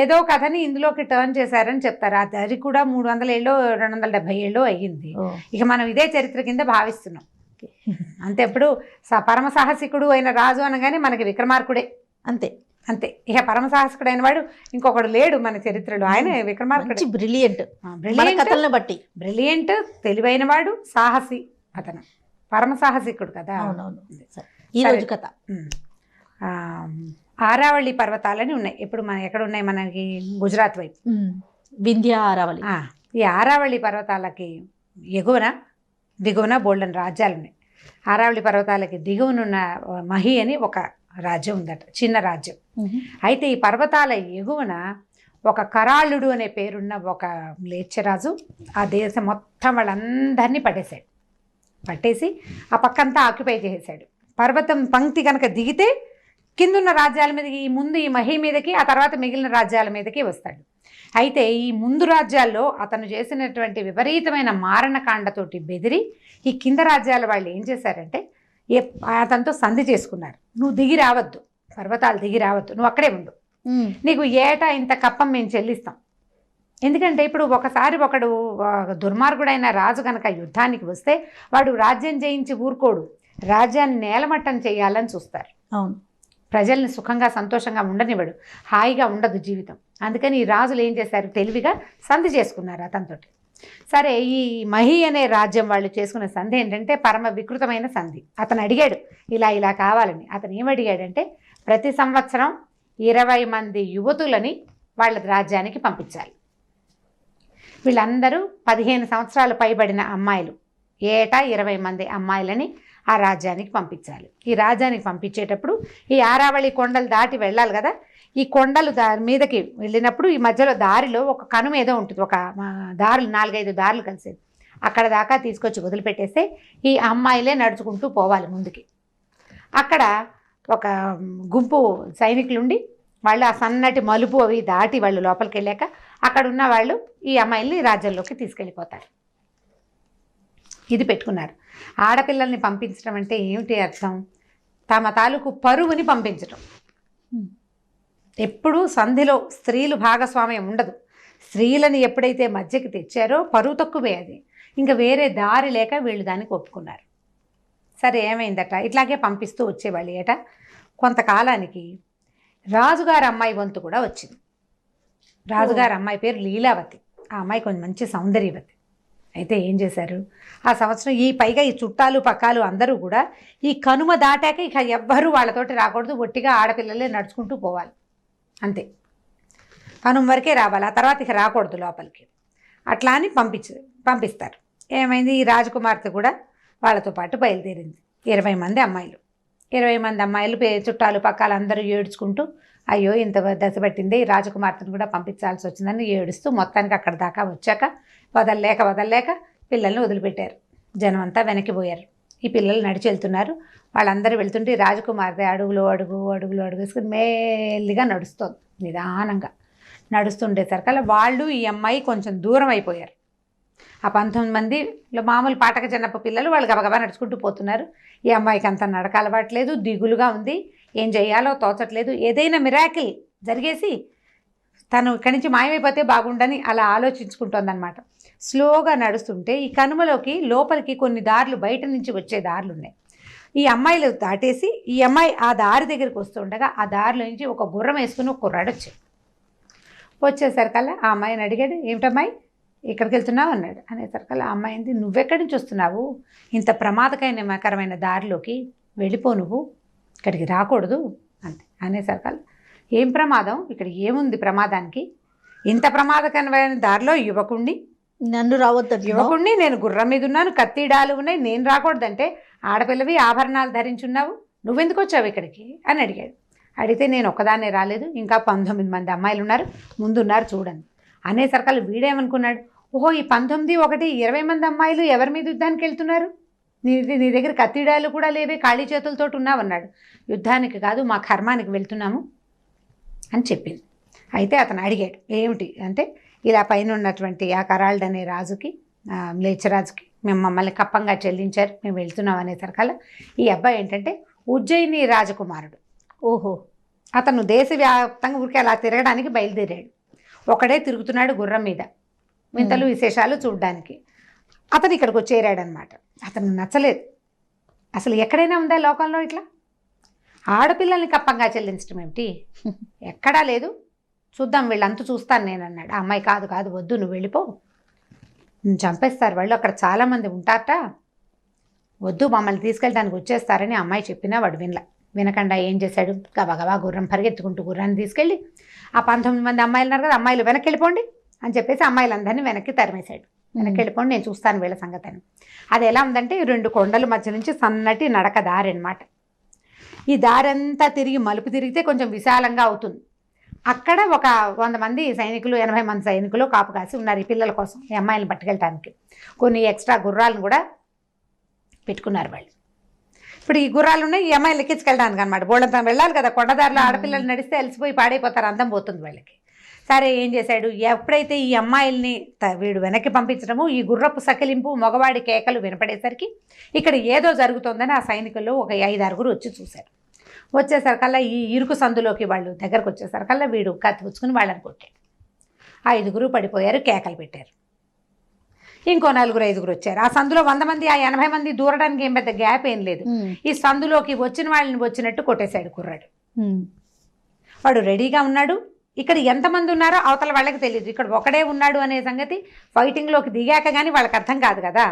ఏదో కథని ఇందులోకి టర్న్ చేశారని చెప్తారు. అది కూడా 300 ఏళ్ళు 270 ఏళ్ళు అయ్యింది. ఇక మనం ఇదే చరిత్ర కింద భావిస్తున్నాం అంతే. ఎప్పుడు పరమ సాహసికుడు అయిన రాజు అనగానే మనకి విక్రమార్కుడే, అంతే అంతే. ఇక పరమ సాహసికుడు అయిన వాడు ఇంకొకడు లేడు మన చరిత్రలో, ఆయన విక్రమార్కుడు. బ్రిలియంట్, బ్రిలియంట్, తెలివైన వాడు, సాహసి, అతను పరమ సాహసికుడు కదా. ఈ రోజు కథ ఆరావళి పర్వతాలని ఉన్నాయి. ఇప్పుడు ఎక్కడ ఉన్నాయి మనకి? గుజరాత్ వైపు వింధ్య ఆరావళి. ఈ ఆరావళి పర్వతాలకి ఎగువన దిగువన బోల్డన్ రాజ్యాలు ఉన్నాయి. ఆరావళి పర్వతాలకి దిగువనున్న మహి అని ఒక రాజ్యం ఉందట, చిన్న రాజ్యం. అయితే ఈ పర్వతాల ఎగువన ఒక కరాళుడు అనే పేరున్న ఒక మ్లేచ్ఛరాజు ఆ దేశం మొత్తం వాళ్ళందరినీ పట్టేసి ఆ పక్కంతా ఆక్యుపై చేసేసాడు. పర్వతం పంక్తి కనుక దిగితే కిందున్న రాజ్యాల మీదకి ముందు ఈ మహి మీదకి, ఆ తర్వాత మిగిలిన రాజ్యాల మీదకి వస్తాడు. అయితే ఈ ముందు రాజ్యాల్లో అతను చేసినటువంటి విపరీతమైన మారణకాండతోటి బెదిరి ఈ కింద రాజ్యాల వాళ్ళు ఏం చేశారంటే అతనితో సంధి చేసుకున్నారు. నువ్వు దిగి రావద్దు, పర్వతాలు దిగి రావద్దు, నువ్వు అక్కడే ఉండు, నీకు ఏటా ఇంత కప్పం మేము చెల్లిస్తాం. ఎందుకంటే ఇప్పుడు ఒకసారి ఒకడు దుర్మార్గుడైన రాజు కనుక యుద్ధానికి వస్తే వాడు రాజ్యం జయించి ఊరుకోడు, రాజ్యాన్ని నేలమట్టం చేయాలని చూస్తారు. అవును, ప్రజల్ని సుఖంగా సంతోషంగా ఉండనివ్వడు, హాయిగా ఉండదు జీవితం. అందుకని ఈ రాజులు ఏం చేశారు, తెలివిగా సంధి చేసుకున్నారు అతనితోటి. సరే, ఈ మహి అనే రాజ్యం వాళ్ళు చేసుకున్న సంధి ఏంటంటే పరమ వికృతమైన సంధి. అతను అడిగాడు ఇలా ఇలా కావాలని. అతను ఏమడిగాడంటే ప్రతి సంవత్సరం 20 మంది యువతులని వాళ్ళ రాజ్యానికి పంపించాలి. వీళ్ళందరూ 15 సంవత్సరాలు పైబడిన అమ్మాయిలు, ఏటా 20 మంది అమ్మాయిలని ఆ రాజ్యానికి పంపించాలి. ఈ రాజ్యానికి పంపించేటప్పుడు ఈ ఆరావళి కొండలు దాటి వెళ్ళాలి కదా. ఈ కొండలు మీదకి వెళ్ళినప్పుడు ఈ మధ్యలో దారిలో ఒక కనుమ ఏదో ఉంటుంది, ఒక దారులు 4-5 దారులు కలిసేది. అక్కడ దాకా తీసుకొచ్చి వదిలిపెట్టేస్తే ఈ అమ్మాయిలే నడుచుకుంటూ పోవాలి ముందుకి. అక్కడ ఒక గుంపు సైనికులుండి వాళ్ళు ఆ సన్నటి మలుపు అవి దాటి వాళ్ళు లోపలికి వెళ్ళాక అక్కడ ఉన్న వాళ్ళు ఈ అమ్మాయిల్ని రాజ్యంలోకి తీసుకెళ్ళిపోతారు. ఇది పెట్టుకున్నారు. ఆడపిల్లల్ని పంపించడం అంటే ఏమిటి అర్థం, తమ తాలూకు పరువుని పంపించడం. ఎప్పుడూ సంధిలో స్త్రీలు భాగస్వామ్యం ఉండదు. స్త్రీలని ఎప్పుడైతే మధ్యకి తెచ్చారో పరువు తక్కువే అది. ఇంకా వేరే దారి లేక వీళ్ళు దానికి ఒప్పుకున్నారు. సరే, ఏమైందట, ఇట్లాగే పంపిస్తూ వచ్చేవాళ్ళు. ఏట కొంతకాలానికి రాజుగారి అమ్మాయి వంతు కూడా వచ్చింది. రాజుగారి అమ్మాయి పేరు లీలావతి. ఆ అమ్మాయి కొంచెం మంచి సౌందర్యవతి. అయితే ఏం చేశారు, ఆ సంవత్సరం పైగా ఈ చుట్టాలు పక్కాలు అందరూ కూడా ఈ కనుమ దాటాక ఇక ఎవ్వరూ వాళ్ళతోటి రాకూడదు, ఒట్టిగా ఆడపిల్లలే నడుచుకుంటూ పోవాలి, అంతే, కనుమ వరకే రావాలి, ఆ తర్వాత ఇక రాకూడదు లోపలికి. అట్లా అని పంపిస్తారు. ఏమైంది, ఈ రాజకుమార్తె కూడా వాళ్ళతో పాటు బయలుదేరింది. 20 మంది అమ్మాయిలు. 20 మంది అమ్మాయిలు చుట్టాలు పక్కాలు అందరూ ఏడ్చుకుంటూ అయ్యో ఇంత దశ పట్టిందే, ఈ రాజకుమార్తెను కూడా పంపించాల్సి వచ్చిందని ఏడుస్తూ మొత్తానికి అక్కడ దాకా వచ్చాక వదలలేక పిల్లల్ని వదిలిపెట్టారు. జనం అంతా వెనక్కిపోయారు. ఈ పిల్లలు నడిచి వెళ్తున్నారు. వాళ్ళందరూ వెళ్తుంటే రాజకుమార్తె అడుగులు వేసుకుని మెల్లిగా నడుస్తోంది. నిదానంగా నడుస్తుండేసరికల్లా వాళ్ళు ఈ అమ్మాయి కొంచెం దూరం అయిపోయారు. ఆ 19 మందిలో మామూలు పాటక చిన్నప్ప పిల్లలు వాళ్ళు గబగబా నడుచుకుంటూ పోతున్నారు. ఈ అమ్మాయికి అంత నడక అలవాట్లేదు, దిగులుగా ఉంది, ఏం చేయాలో తోచట్లేదు. ఏదైనా మిరాకిల్ జరిగేసి తను ఇక్కడి నుంచి మాయమైపోతే బాగుండని అలా ఆలోచించుకుంటోందనమాట. స్లోగా నడుస్తుంటే ఈ కనుమలోకి లోపలికి కొన్ని దారులు, బయట నుంచి వచ్చే దారులు ఉన్నాయి. ఈ అమ్మాయిలు దాటేసి ఈ అమ్మాయి ఆ దారి దగ్గరికి వస్తుండగా ఆ దారిలో నుంచి ఒక గుర్రం వేసుకుని ఒక కుర్రాడు వచ్చేసరికల్లా ఆ అమ్మాయిని అడిగాడు, ఏమిటమ్మాయి ఇక్కడికి వెళ్తున్నావు అన్నాడు. అనేసరికల్లా ఆ అమ్మాయి ఏంది, నువ్వెక్కడి నుంచి వస్తున్నావు, ఇంత ప్రమాదకరమైన దారిలోకి వెళ్ళిపో, నువ్వు ఇక్కడికి రాకూడదు అంతే. అనేసరికల్లా ఏం ప్రమాదం, ఇక్కడ ఏముంది ప్రమాదానికి, ఇంత ప్రమాదకరమైన దారిలో నన్ను యువకుడిని నేను గుర్రం మీద ఉన్నాను, కత్తిడాలు ఉన్నాయి, నేను రాకూడదంటే ఆడపిల్లవి ఆభరణాలు ధరించున్నావు, నువ్వెందుకు వచ్చావు ఇక్కడికి అని అడిగాడు. అడిగితే నేను ఒక్కదాన్నే రాలేదు, ఇంకా 19 మంది అమ్మాయిలు ఉన్నారు, ముందున్నారు చూడండి. అనేసరికల్లా వీడేమనుకున్నాడు, ఓహో ఈ 19 ఒకటి 20 మంది అమ్మాయిలు ఎవరి మీద యుద్ధానికి వెళ్తున్నారు, నీ దగ్గర కత్తిడాలు కూడా లేవే, ఖాళీ చేతులతో ఉన్నావన్నాడు. యుద్ధానికి కాదు, మా కర్మానికి వెళ్తున్నాము అని చెప్పింది. అయితే అతను అడిగాడు, ఏమిటి అంటే ఇలా పైన ఉన్నటువంటి ఆ కరాల్డ్ అనే రాజుకి, మ్లేచ్ఛరాజుకి మేము మమ్మల్ని కప్పంగా చెల్లించారు, మేము వెళ్తున్నాం అనేసరికల్లా ఈ అబ్బాయి ఏంటంటే ఉజ్జయిని రాజకుమారుడు. ఓహో, అతను దేశవ్యాప్తంగా ఊరికే అలా తిరగడానికి బయలుదేరాడు. ఒకడే తిరుగుతున్నాడు గుర్రం మీద, వింతలు విశేషాలు చూడడానికి. అతను ఇక్కడికి వచ్చేరాడనమాట. అతను నచ్చలేదు. అసలు ఎక్కడైనా ఉందా లోకంలో ఇట్లా ఆడపిల్లల్ని కప్పంగా చెల్లించడం ఏమిటి, ఎక్కడా లేదు, చూద్దాం వీళ్ళంతా చూస్తాను నేను అన్నాడు. ఆ అమ్మాయి కాదు వద్దు, నువ్వు వెళ్ళిపో, చంపేస్తారు వాళ్ళు, అక్కడ చాలామంది ఉంటారట, వద్దు మమ్మల్ని తీసుకెళ్ళడానికి వచ్చేస్తారని అమ్మాయి చెప్పినా వాడు వినకుండా ఏం చేశాడు, గబగబా గుర్రం పరిగెత్తుకుంటూ గుర్రాన్ని తీసుకెళ్ళి ఆ 19 మంది అమ్మాయిలు ఉన్నారు కదా, అమ్మాయిలు వెనక్కి వెళ్ళిపోండి అని చెప్పేసి అమ్మాయిలందరినీ వెనక్కి తరిమేశాడు. వెనక్కి వెళ్ళిపోండి, నేను చూస్తాను వీళ్ళ సంగతి అని. అది ఎలా ఉందంటే 2 కొండల మధ్య నుంచి సన్నటి నడక దారి అనమాట. ఈ దారంతా తిరిగి మలుపు తిరిగితే కొంచెం విశాలంగా అవుతుంది. అక్కడ ఒక 100 మంది సైనికులు, 80 మంది సైనికులు కాపు కాసి ఉన్నారు ఈ పిల్లల కోసం, ఈ అమ్మాయిలను పట్టుకెళ్ళటానికి. కొన్ని ఎక్స్ట్రా గుర్రాలను కూడా పెట్టుకున్నారు వాళ్ళు. ఇప్పుడు ఈ గుర్రాలు ఉన్నాయి, ఈ అమ్మాయిలు ఎక్కించుకెళ్ళడానికి అనమాట. బోళ్ళంతా వెళ్ళాలి కదా, కొండదారిలో ఆడపిల్లలు నడిస్తే అలసిపోయి పాడైపోతారు, అందం పోతుంది వాళ్ళకి. సరే ఏం చేశాడు, ఎప్పుడైతే ఈ అమ్మాయిల్ని వీడు వెనక్కి పంపించడము, ఈ గుర్రపు సకిలింపు, మగవాడి కేకలు వినపడేసరికి ఇక్కడ ఏదో జరుగుతోందని ఆ సైనికుల్లో ఒక 5-6 వచ్చి చూశారు. వచ్చేసరికల్లా ఈ ఇరుకు సందులోకి వాళ్ళు దగ్గరకు వచ్చేసరికల్లా వీడు కత్తి పుచ్చుకుని వాళ్ళని కొట్టాడు. 5 పడిపోయారు, కేకలు పెట్టారు. ఇంకో 4-5 వచ్చారు. ఆ సందులో 100 మంది, ఆ 80 మంది దూరడానికి ఏం పెద్ద గ్యాప్ ఏం లేదు. ఈ సందులోకి వచ్చిన వాళ్ళని వచ్చినట్టు కొట్టేశాడు కుర్రాడు. వాడు రెడీగా ఉన్నాడు. ఇక్కడ ఎంతమంది ఉన్నారో అవతల వాళ్ళకి తెలియదు, ఇక్కడ ఒకడే ఉన్నాడు అనే సంగతి ఫైటింగ్లోకి దిగాక కానీ వాళ్ళకి అర్థం కాదు కదా.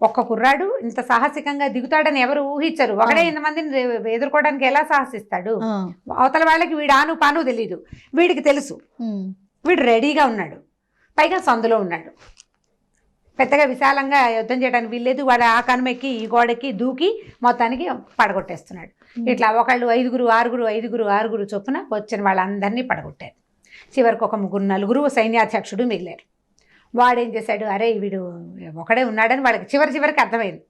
ఒక్క కుర్రాడు ఇంత సాహసికంగా దిగుతాడని ఎవరు ఊహించరు. ఒకడే ఇంతమందిని ఎదుర్కోవడానికి ఎలా సాహసిస్తాడు? అవతల వాళ్ళకి వీడు ఆను పాను తెలీదు, వీడికి తెలుసు. వీడు రెడీగా ఉన్నాడు, పైగా సందులో ఉన్నాడు. పెద్దగా విశాలంగా యుద్ధం చేయడానికి వీల్లేదు. వాడు ఆ కనుమెక్కి ఈ గోడకి దూకి మొత్తానికి పడగొట్టేస్తున్నాడు. ఇట్లా ఒకళ్ళు 5-6 చొప్పున వచ్చిన వాళ్ళందరినీ పడగొట్టారు. చివరికి ఒక 3-4 సైన్యాధ్యక్షుడు మిగిలారు. వాడేం చేశాడు, అరే వీడు ఒకడే ఉన్నాడని వాళ్ళకి చివరికి అర్థమైంది.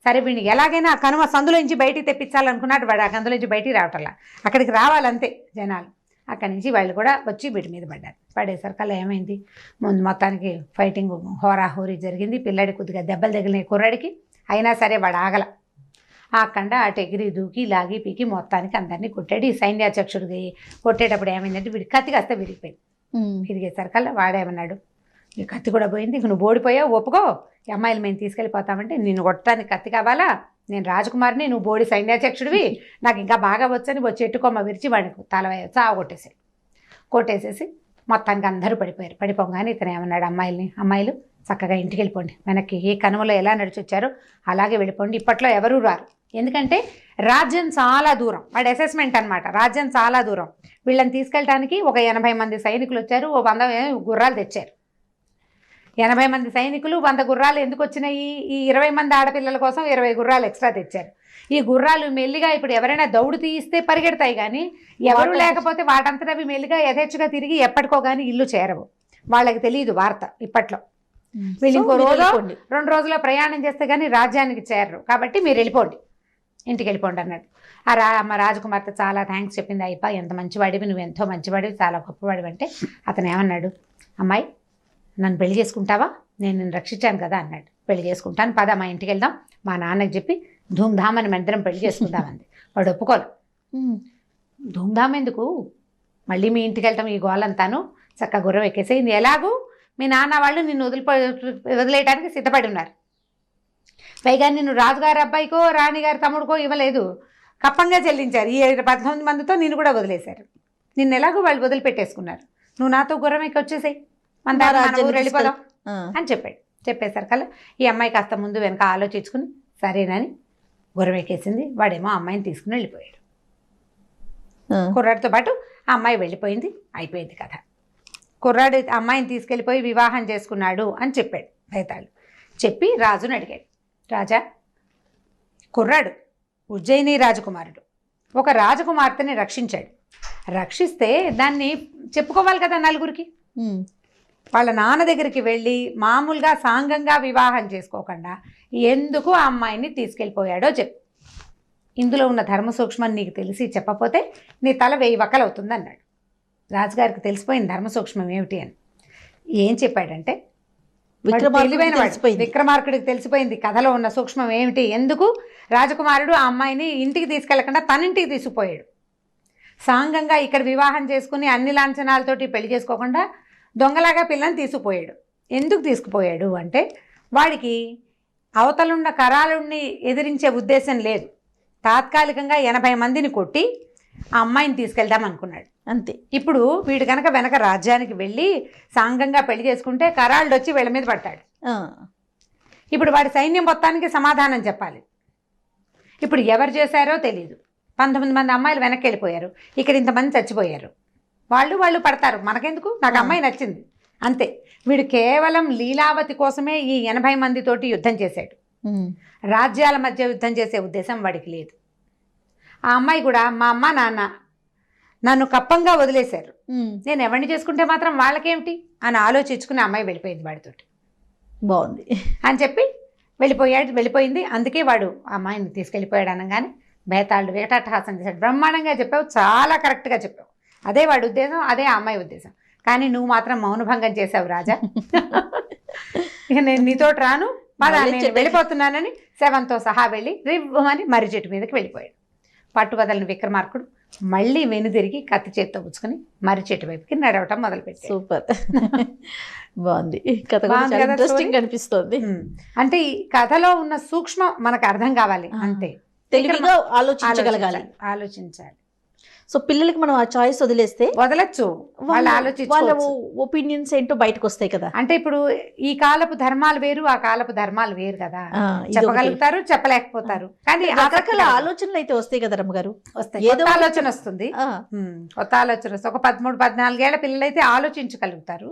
సరే వీడిని ఎలాగైనా ఆ కనుమ సందులోంచి బయటికి తెప్పించాలనుకున్నాడు. వాడు ఆ కందులోంచి బయటికి రావటంలా, అక్కడికి రావాలంతే జనాలు. అక్కడి నుంచి వాళ్ళు కూడా వచ్చి వీటి మీద పడ్డారు. పడేసరికల్లా ఏమైంది, ముందు మొత్తానికి ఫైటింగ్ హోరాహోరీ జరిగింది. పిల్లడి కొద్దిగా దెబ్బలు తగిలినాయి కుర్రాడికి, అయినా సరే వాడు ఆగల. ఆకుండా అటు ఎగిరి దూకి లాగి పీకి మొత్తానికి అందరినీ కొట్టాడు. ఈ సైన్యాధ్యక్షుడికి కొట్టేటప్పుడు ఏమైందంటే వీడి కత్తి కాస్త విరిగిపోయింది. విరిగేసరికల్లా వాడేమన్నాడు, నీ కత్తి కూడా పోయింది, నువ్వు ఓడిపోయావు, ఒప్పుకో, ఈ అమ్మాయిలు మేము తీసుకెళ్ళిపోతామంటే నిన్ను కొట్టడానికి కత్తి కావాలా? నేను రాజకుమారిని, నువ్వు బోడి సైన్యాధ్యక్షుడివి, నాకు ఇంకా బాగా వచ్చని వచ్చి ఎట్టుకొమ్మ విరిచి వాడికి తల కొట్టేసేసి మొత్తానికి అందరూ పడిపోయారు. పడిపోగానే ఇతను ఏమన్నాడు అమ్మాయిలు చక్కగా ఇంటికి వెళ్ళిపోండి, వెనక్కి ఏ కనుమలో ఎలా నడిచొచ్చారో అలాగే వెళ్ళిపోండి, ఇప్పట్లో ఎవరూ రారు. ఎందుకంటే రాజ్యం చాలా దూరం, వాడి అసెస్మెంట్ అనమాట. రాజ్యం చాలా దూరం, వీళ్ళని తీసుకెళ్ళడానికి ఒక 80 మంది సైనికులు వచ్చారు, ఓ 100 గుర్రాలు తెచ్చారు. 80 మంది సైనికులు 100 గుర్రాలు ఎందుకు వచ్చినాయి? ఈ 20 మంది ఆడపిల్లల కోసం 20 గుర్రాలు ఎక్స్ట్రా తెచ్చారు. ఈ గుర్రాలు మెల్లిగా ఇప్పుడు ఎవరైనా దౌడు తీయిస్తే పరిగెడతాయి, కానీ ఎవరు లేకపోతే వాటంతట అవి మెల్లిగా యథేచ్ఛగా తిరిగి ఎప్పటికో కానీ ఇల్లు చేరవు. వాళ్ళకి తెలియదు వార్త ఇప్పట్లో. వీళ్ళు ఇంకో 2 రోజుల్లో ప్రయాణం చేస్తే కానీ రాజ్యానికి చేరరు, కాబట్టి మీరు వెళ్ళిపోండి, ఇంటికి వెళ్ళిపోండి అన్నాడు. మా రాజకుమార్తె చాలా థ్యాంక్స్ చెప్పింది. అయిపో ఎంత మంచివాడివి, నువ్వు ఎంతో మంచివాడివి, చాలా గొప్పవాడివి అంటే అతను ఏమన్నాడు, అమ్మాయి నన్ను పెళ్లి చేసుకుంటావా, నేను నిన్ను రక్షించాను కదా అన్నాడు. పెళ్లి చేసుకుంటాను, పద మా ఇంటికి వెళ్దాం, మా నాన్నకి చెప్పి ధూమ్ధామ్ అని మందిరం పెళ్లి చేసుకుంటామంది. వాడు ఒప్పుకోలు. ధూమ్ధామ్ ఎందుకు, మళ్ళీ మీ ఇంటికి వెళ్తాం, ఈ గోలంతాను చక్కగా గుర్రం ఎక్కేసేయింది, ఎలాగూ మీ నాన్న వాళ్ళు నిన్ను వదిలేయడానికి సిద్ధపడి ఉన్నారు. పైగా నిన్ను రాజుగారి అబ్బాయికో రాణిగారి తమ్ముడికో ఇవ్వలేదు, కప్పంగా చెల్లించారు. ఈ 18 మందితో నిన్ను కూడా వదిలేశారు. నిన్ను ఎలాగో వాళ్ళు వదిలిపెట్టేసుకున్నారు, నువ్వు నాతో గుర్రం ఎక్కి వచ్చేసాయి, మన ఊరు వెళ్ళిపోదాం అని చెప్పాడు. చెప్పేసరికల్లా ఈ అమ్మాయి కాస్త ముందు వెనక ఆలోచించుకుని సరేనని గుర్రం ఎక్కేసింది. వాడేమో అమ్మాయిని తీసుకుని వెళ్ళిపోయాడు. కుర్రాడితో పాటు ఆ అమ్మాయి వెళ్ళిపోయింది, అయిపోయింది కథ. కుర్రాడు అమ్మాయిని తీసుకెళ్ళిపోయి వివాహం చేసుకున్నాడు అని చెప్పాడు భేతాళు. చెప్పి రాజుని అడిగాడు, రాజా, కుర్రాడు ఉజ్జయిని రాజకుమారుడు ఒక రాజకుమార్తెని రక్షించాడు. రక్షిస్తే దాన్ని చెప్పుకోవాలి కదా నలుగురికి. వాళ్ళ నాన్న దగ్గరికి వెళ్ళి మామూలుగా సాంగంగా వివాహం చేసుకోకుండా ఎందుకు ఆ అమ్మాయిని తీసుకెళ్ళిపోయాడో చెప్పు. ఇందులో ఉన్న ధర్మ సూక్ష్మం నీకు తెలిసి చెప్పకపోతే నీ తల 1000 వక్కలవుతుంది అన్నాడు. రాజుగారికి తెలిసిపోయింది ధర్మ సూక్ష్మం ఏమిటి అని. ఏం చెప్పాడంటే, విక్రమార్కుడికి తెలిసిపోయింది కథలో ఉన్న సూక్ష్మం ఏమిటి, ఎందుకు రాజకుమారుడు ఆ అమ్మాయిని ఇంటికి తీసుకెళ్లకుండా తన ఇంటికి తీసుకుపోయాడు. సాంగంగా ఇక్కడ వివాహం చేసుకుని అన్ని లాంఛనాలతోటి పెళ్లి చేసుకోకుండా దొంగలాగా పిల్లని తీసుకుపోయాడు. ఎందుకు తీసుకుపోయాడు అంటే, వాడికి అవతలున్న కరాలుణ్ణి ఎదిరించే ఉద్దేశం లేదు. తాత్కాలికంగా 80 మందిని కొట్టి ఆ అమ్మాయిని తీసుకెళ్దాం అనుకున్నాడు అంతే. ఇప్పుడు వీడు కనుక వెనక రాజ్యానికి వెళ్ళి సాంగంగా పెళ్లి చేసుకుంటే కరాళ్ళు వచ్చి వీళ్ళ మీద పడతాడు. ఇప్పుడు వాడి సైన్యం మొత్తానికి సమాధానం చెప్పాలి. ఇప్పుడు ఎవరు చేశారో తెలియదు. 19 మంది అమ్మాయిలు వెనక్కి వెళ్ళిపోయారు, ఇక్కడ ఇంతమంది చచ్చిపోయారు. వాళ్ళు పడతారు, మనకెందుకు, నాకు అమ్మాయి నచ్చింది అంతే. వీడు కేవలం లీలావతి కోసమే ఈ 80 మందితోటి యుద్ధం చేశాడు. రాజ్యాల మధ్య యుద్ధం చేసే ఉద్దేశం వాడికి లేదు. ఆ అమ్మాయి కూడా మా అమ్మ నాన్న నన్ను కప్పంగా వదిలేశారు, నేను ఎవరిని చేసుకుంటే మాత్రం వాళ్ళకేమిటి అని ఆలోచించుకుని అమ్మాయి వెళ్ళిపోయింది వాడితోటి. బాగుంది అని చెప్పి వెళ్ళిపోయింది. అందుకే వాడు ఆ అమ్మాయిని తీసుకెళ్ళిపోయాడు అనగానే బేతాళుడు వికటాట్టహాసం చేశాడు. బ్రహ్మాండంగా చెప్పావు, చాలా కరెక్ట్గా చెప్పావు. అదే వాడి ఉద్దేశం, అదే ఆ అమ్మాయి ఉద్దేశం. కానీ నువ్వు మాత్రం మౌనభంగం చేసావు రాజా. ఇక నేను నీతోటి రాను, పదా నేను వెళ్ళిపోతున్నానని శవంతో సహా వెళ్ళి రివ్వమని మర్రి చెట్టు మీదకి వెళ్ళిపోయాడు. పట్టువదలని విక్రమార్కుడు మళ్ళీ వెనుదిరిగి కత్తి చేత్తో పుచ్చుకొని మర్రి చెట్టు వైపుకి నడవటం మొదలుపెట్టాడు. సూపర్, బాగుంది కథ, బాగుంది కదా, ఇంట్రెస్టింగ్ అనిపిస్తుంది. అంటే ఈ కథలో ఉన్న సూక్ష్మం మనకు అర్థం కావాలి, అంతే. తెలివిగా ఆలోచించగలగాలి. ఆలోచించాలి. సో పిల్లలకి మనం ఆ చాయిస్ వదిలేస్తే వదలచ్చు, వాళ్ళు వాళ్ళ ఆలోచించుకోవచ్చు. ఒపీనియన్స్ ఏంటో బయటకు వస్తాయి కదా. అంటే ఇప్పుడు ఈ కాలపు ధర్మాలు వేరు, ఆ కాలపు ధర్మాలు వేరు కదా. ఇది చెప్పగలుగుతారు, చెప్పలేకపోతారు, కానీ రకరకాల ఆలోచనలు అయితే వస్తాయి కదా రమ్మగారు. వస్తాయి, ఏదో ఆలోచన వస్తుంది, కొత్త ఆలోచన వస్తుంది. ఒక 13-14 ఏళ్ల పిల్లలు అయితే ఆలోచించగలుగుతారు.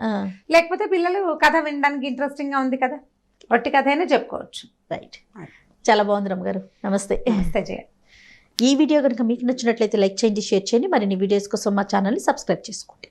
లేకపోతే పిల్లలు కథ వినడానికి ఇంట్రెస్టింగ్ గా ఉంది కదా, ఒట్టి కథ అయినా చెప్పుకోవచ్చు. రైట్, చాలా బాగుంది రమ్మగారు. నమస్తే. నమస్తే జయ. ఈ వీడియో కనుక మీకు నచ్చినట్లయితే లైక్ చేయండి, షేర్ చేయండి. మరిన్ని వీడియోస్ కోసం మా ఛానల్ని సబ్స్క్రైబ్ చేసుకోండి.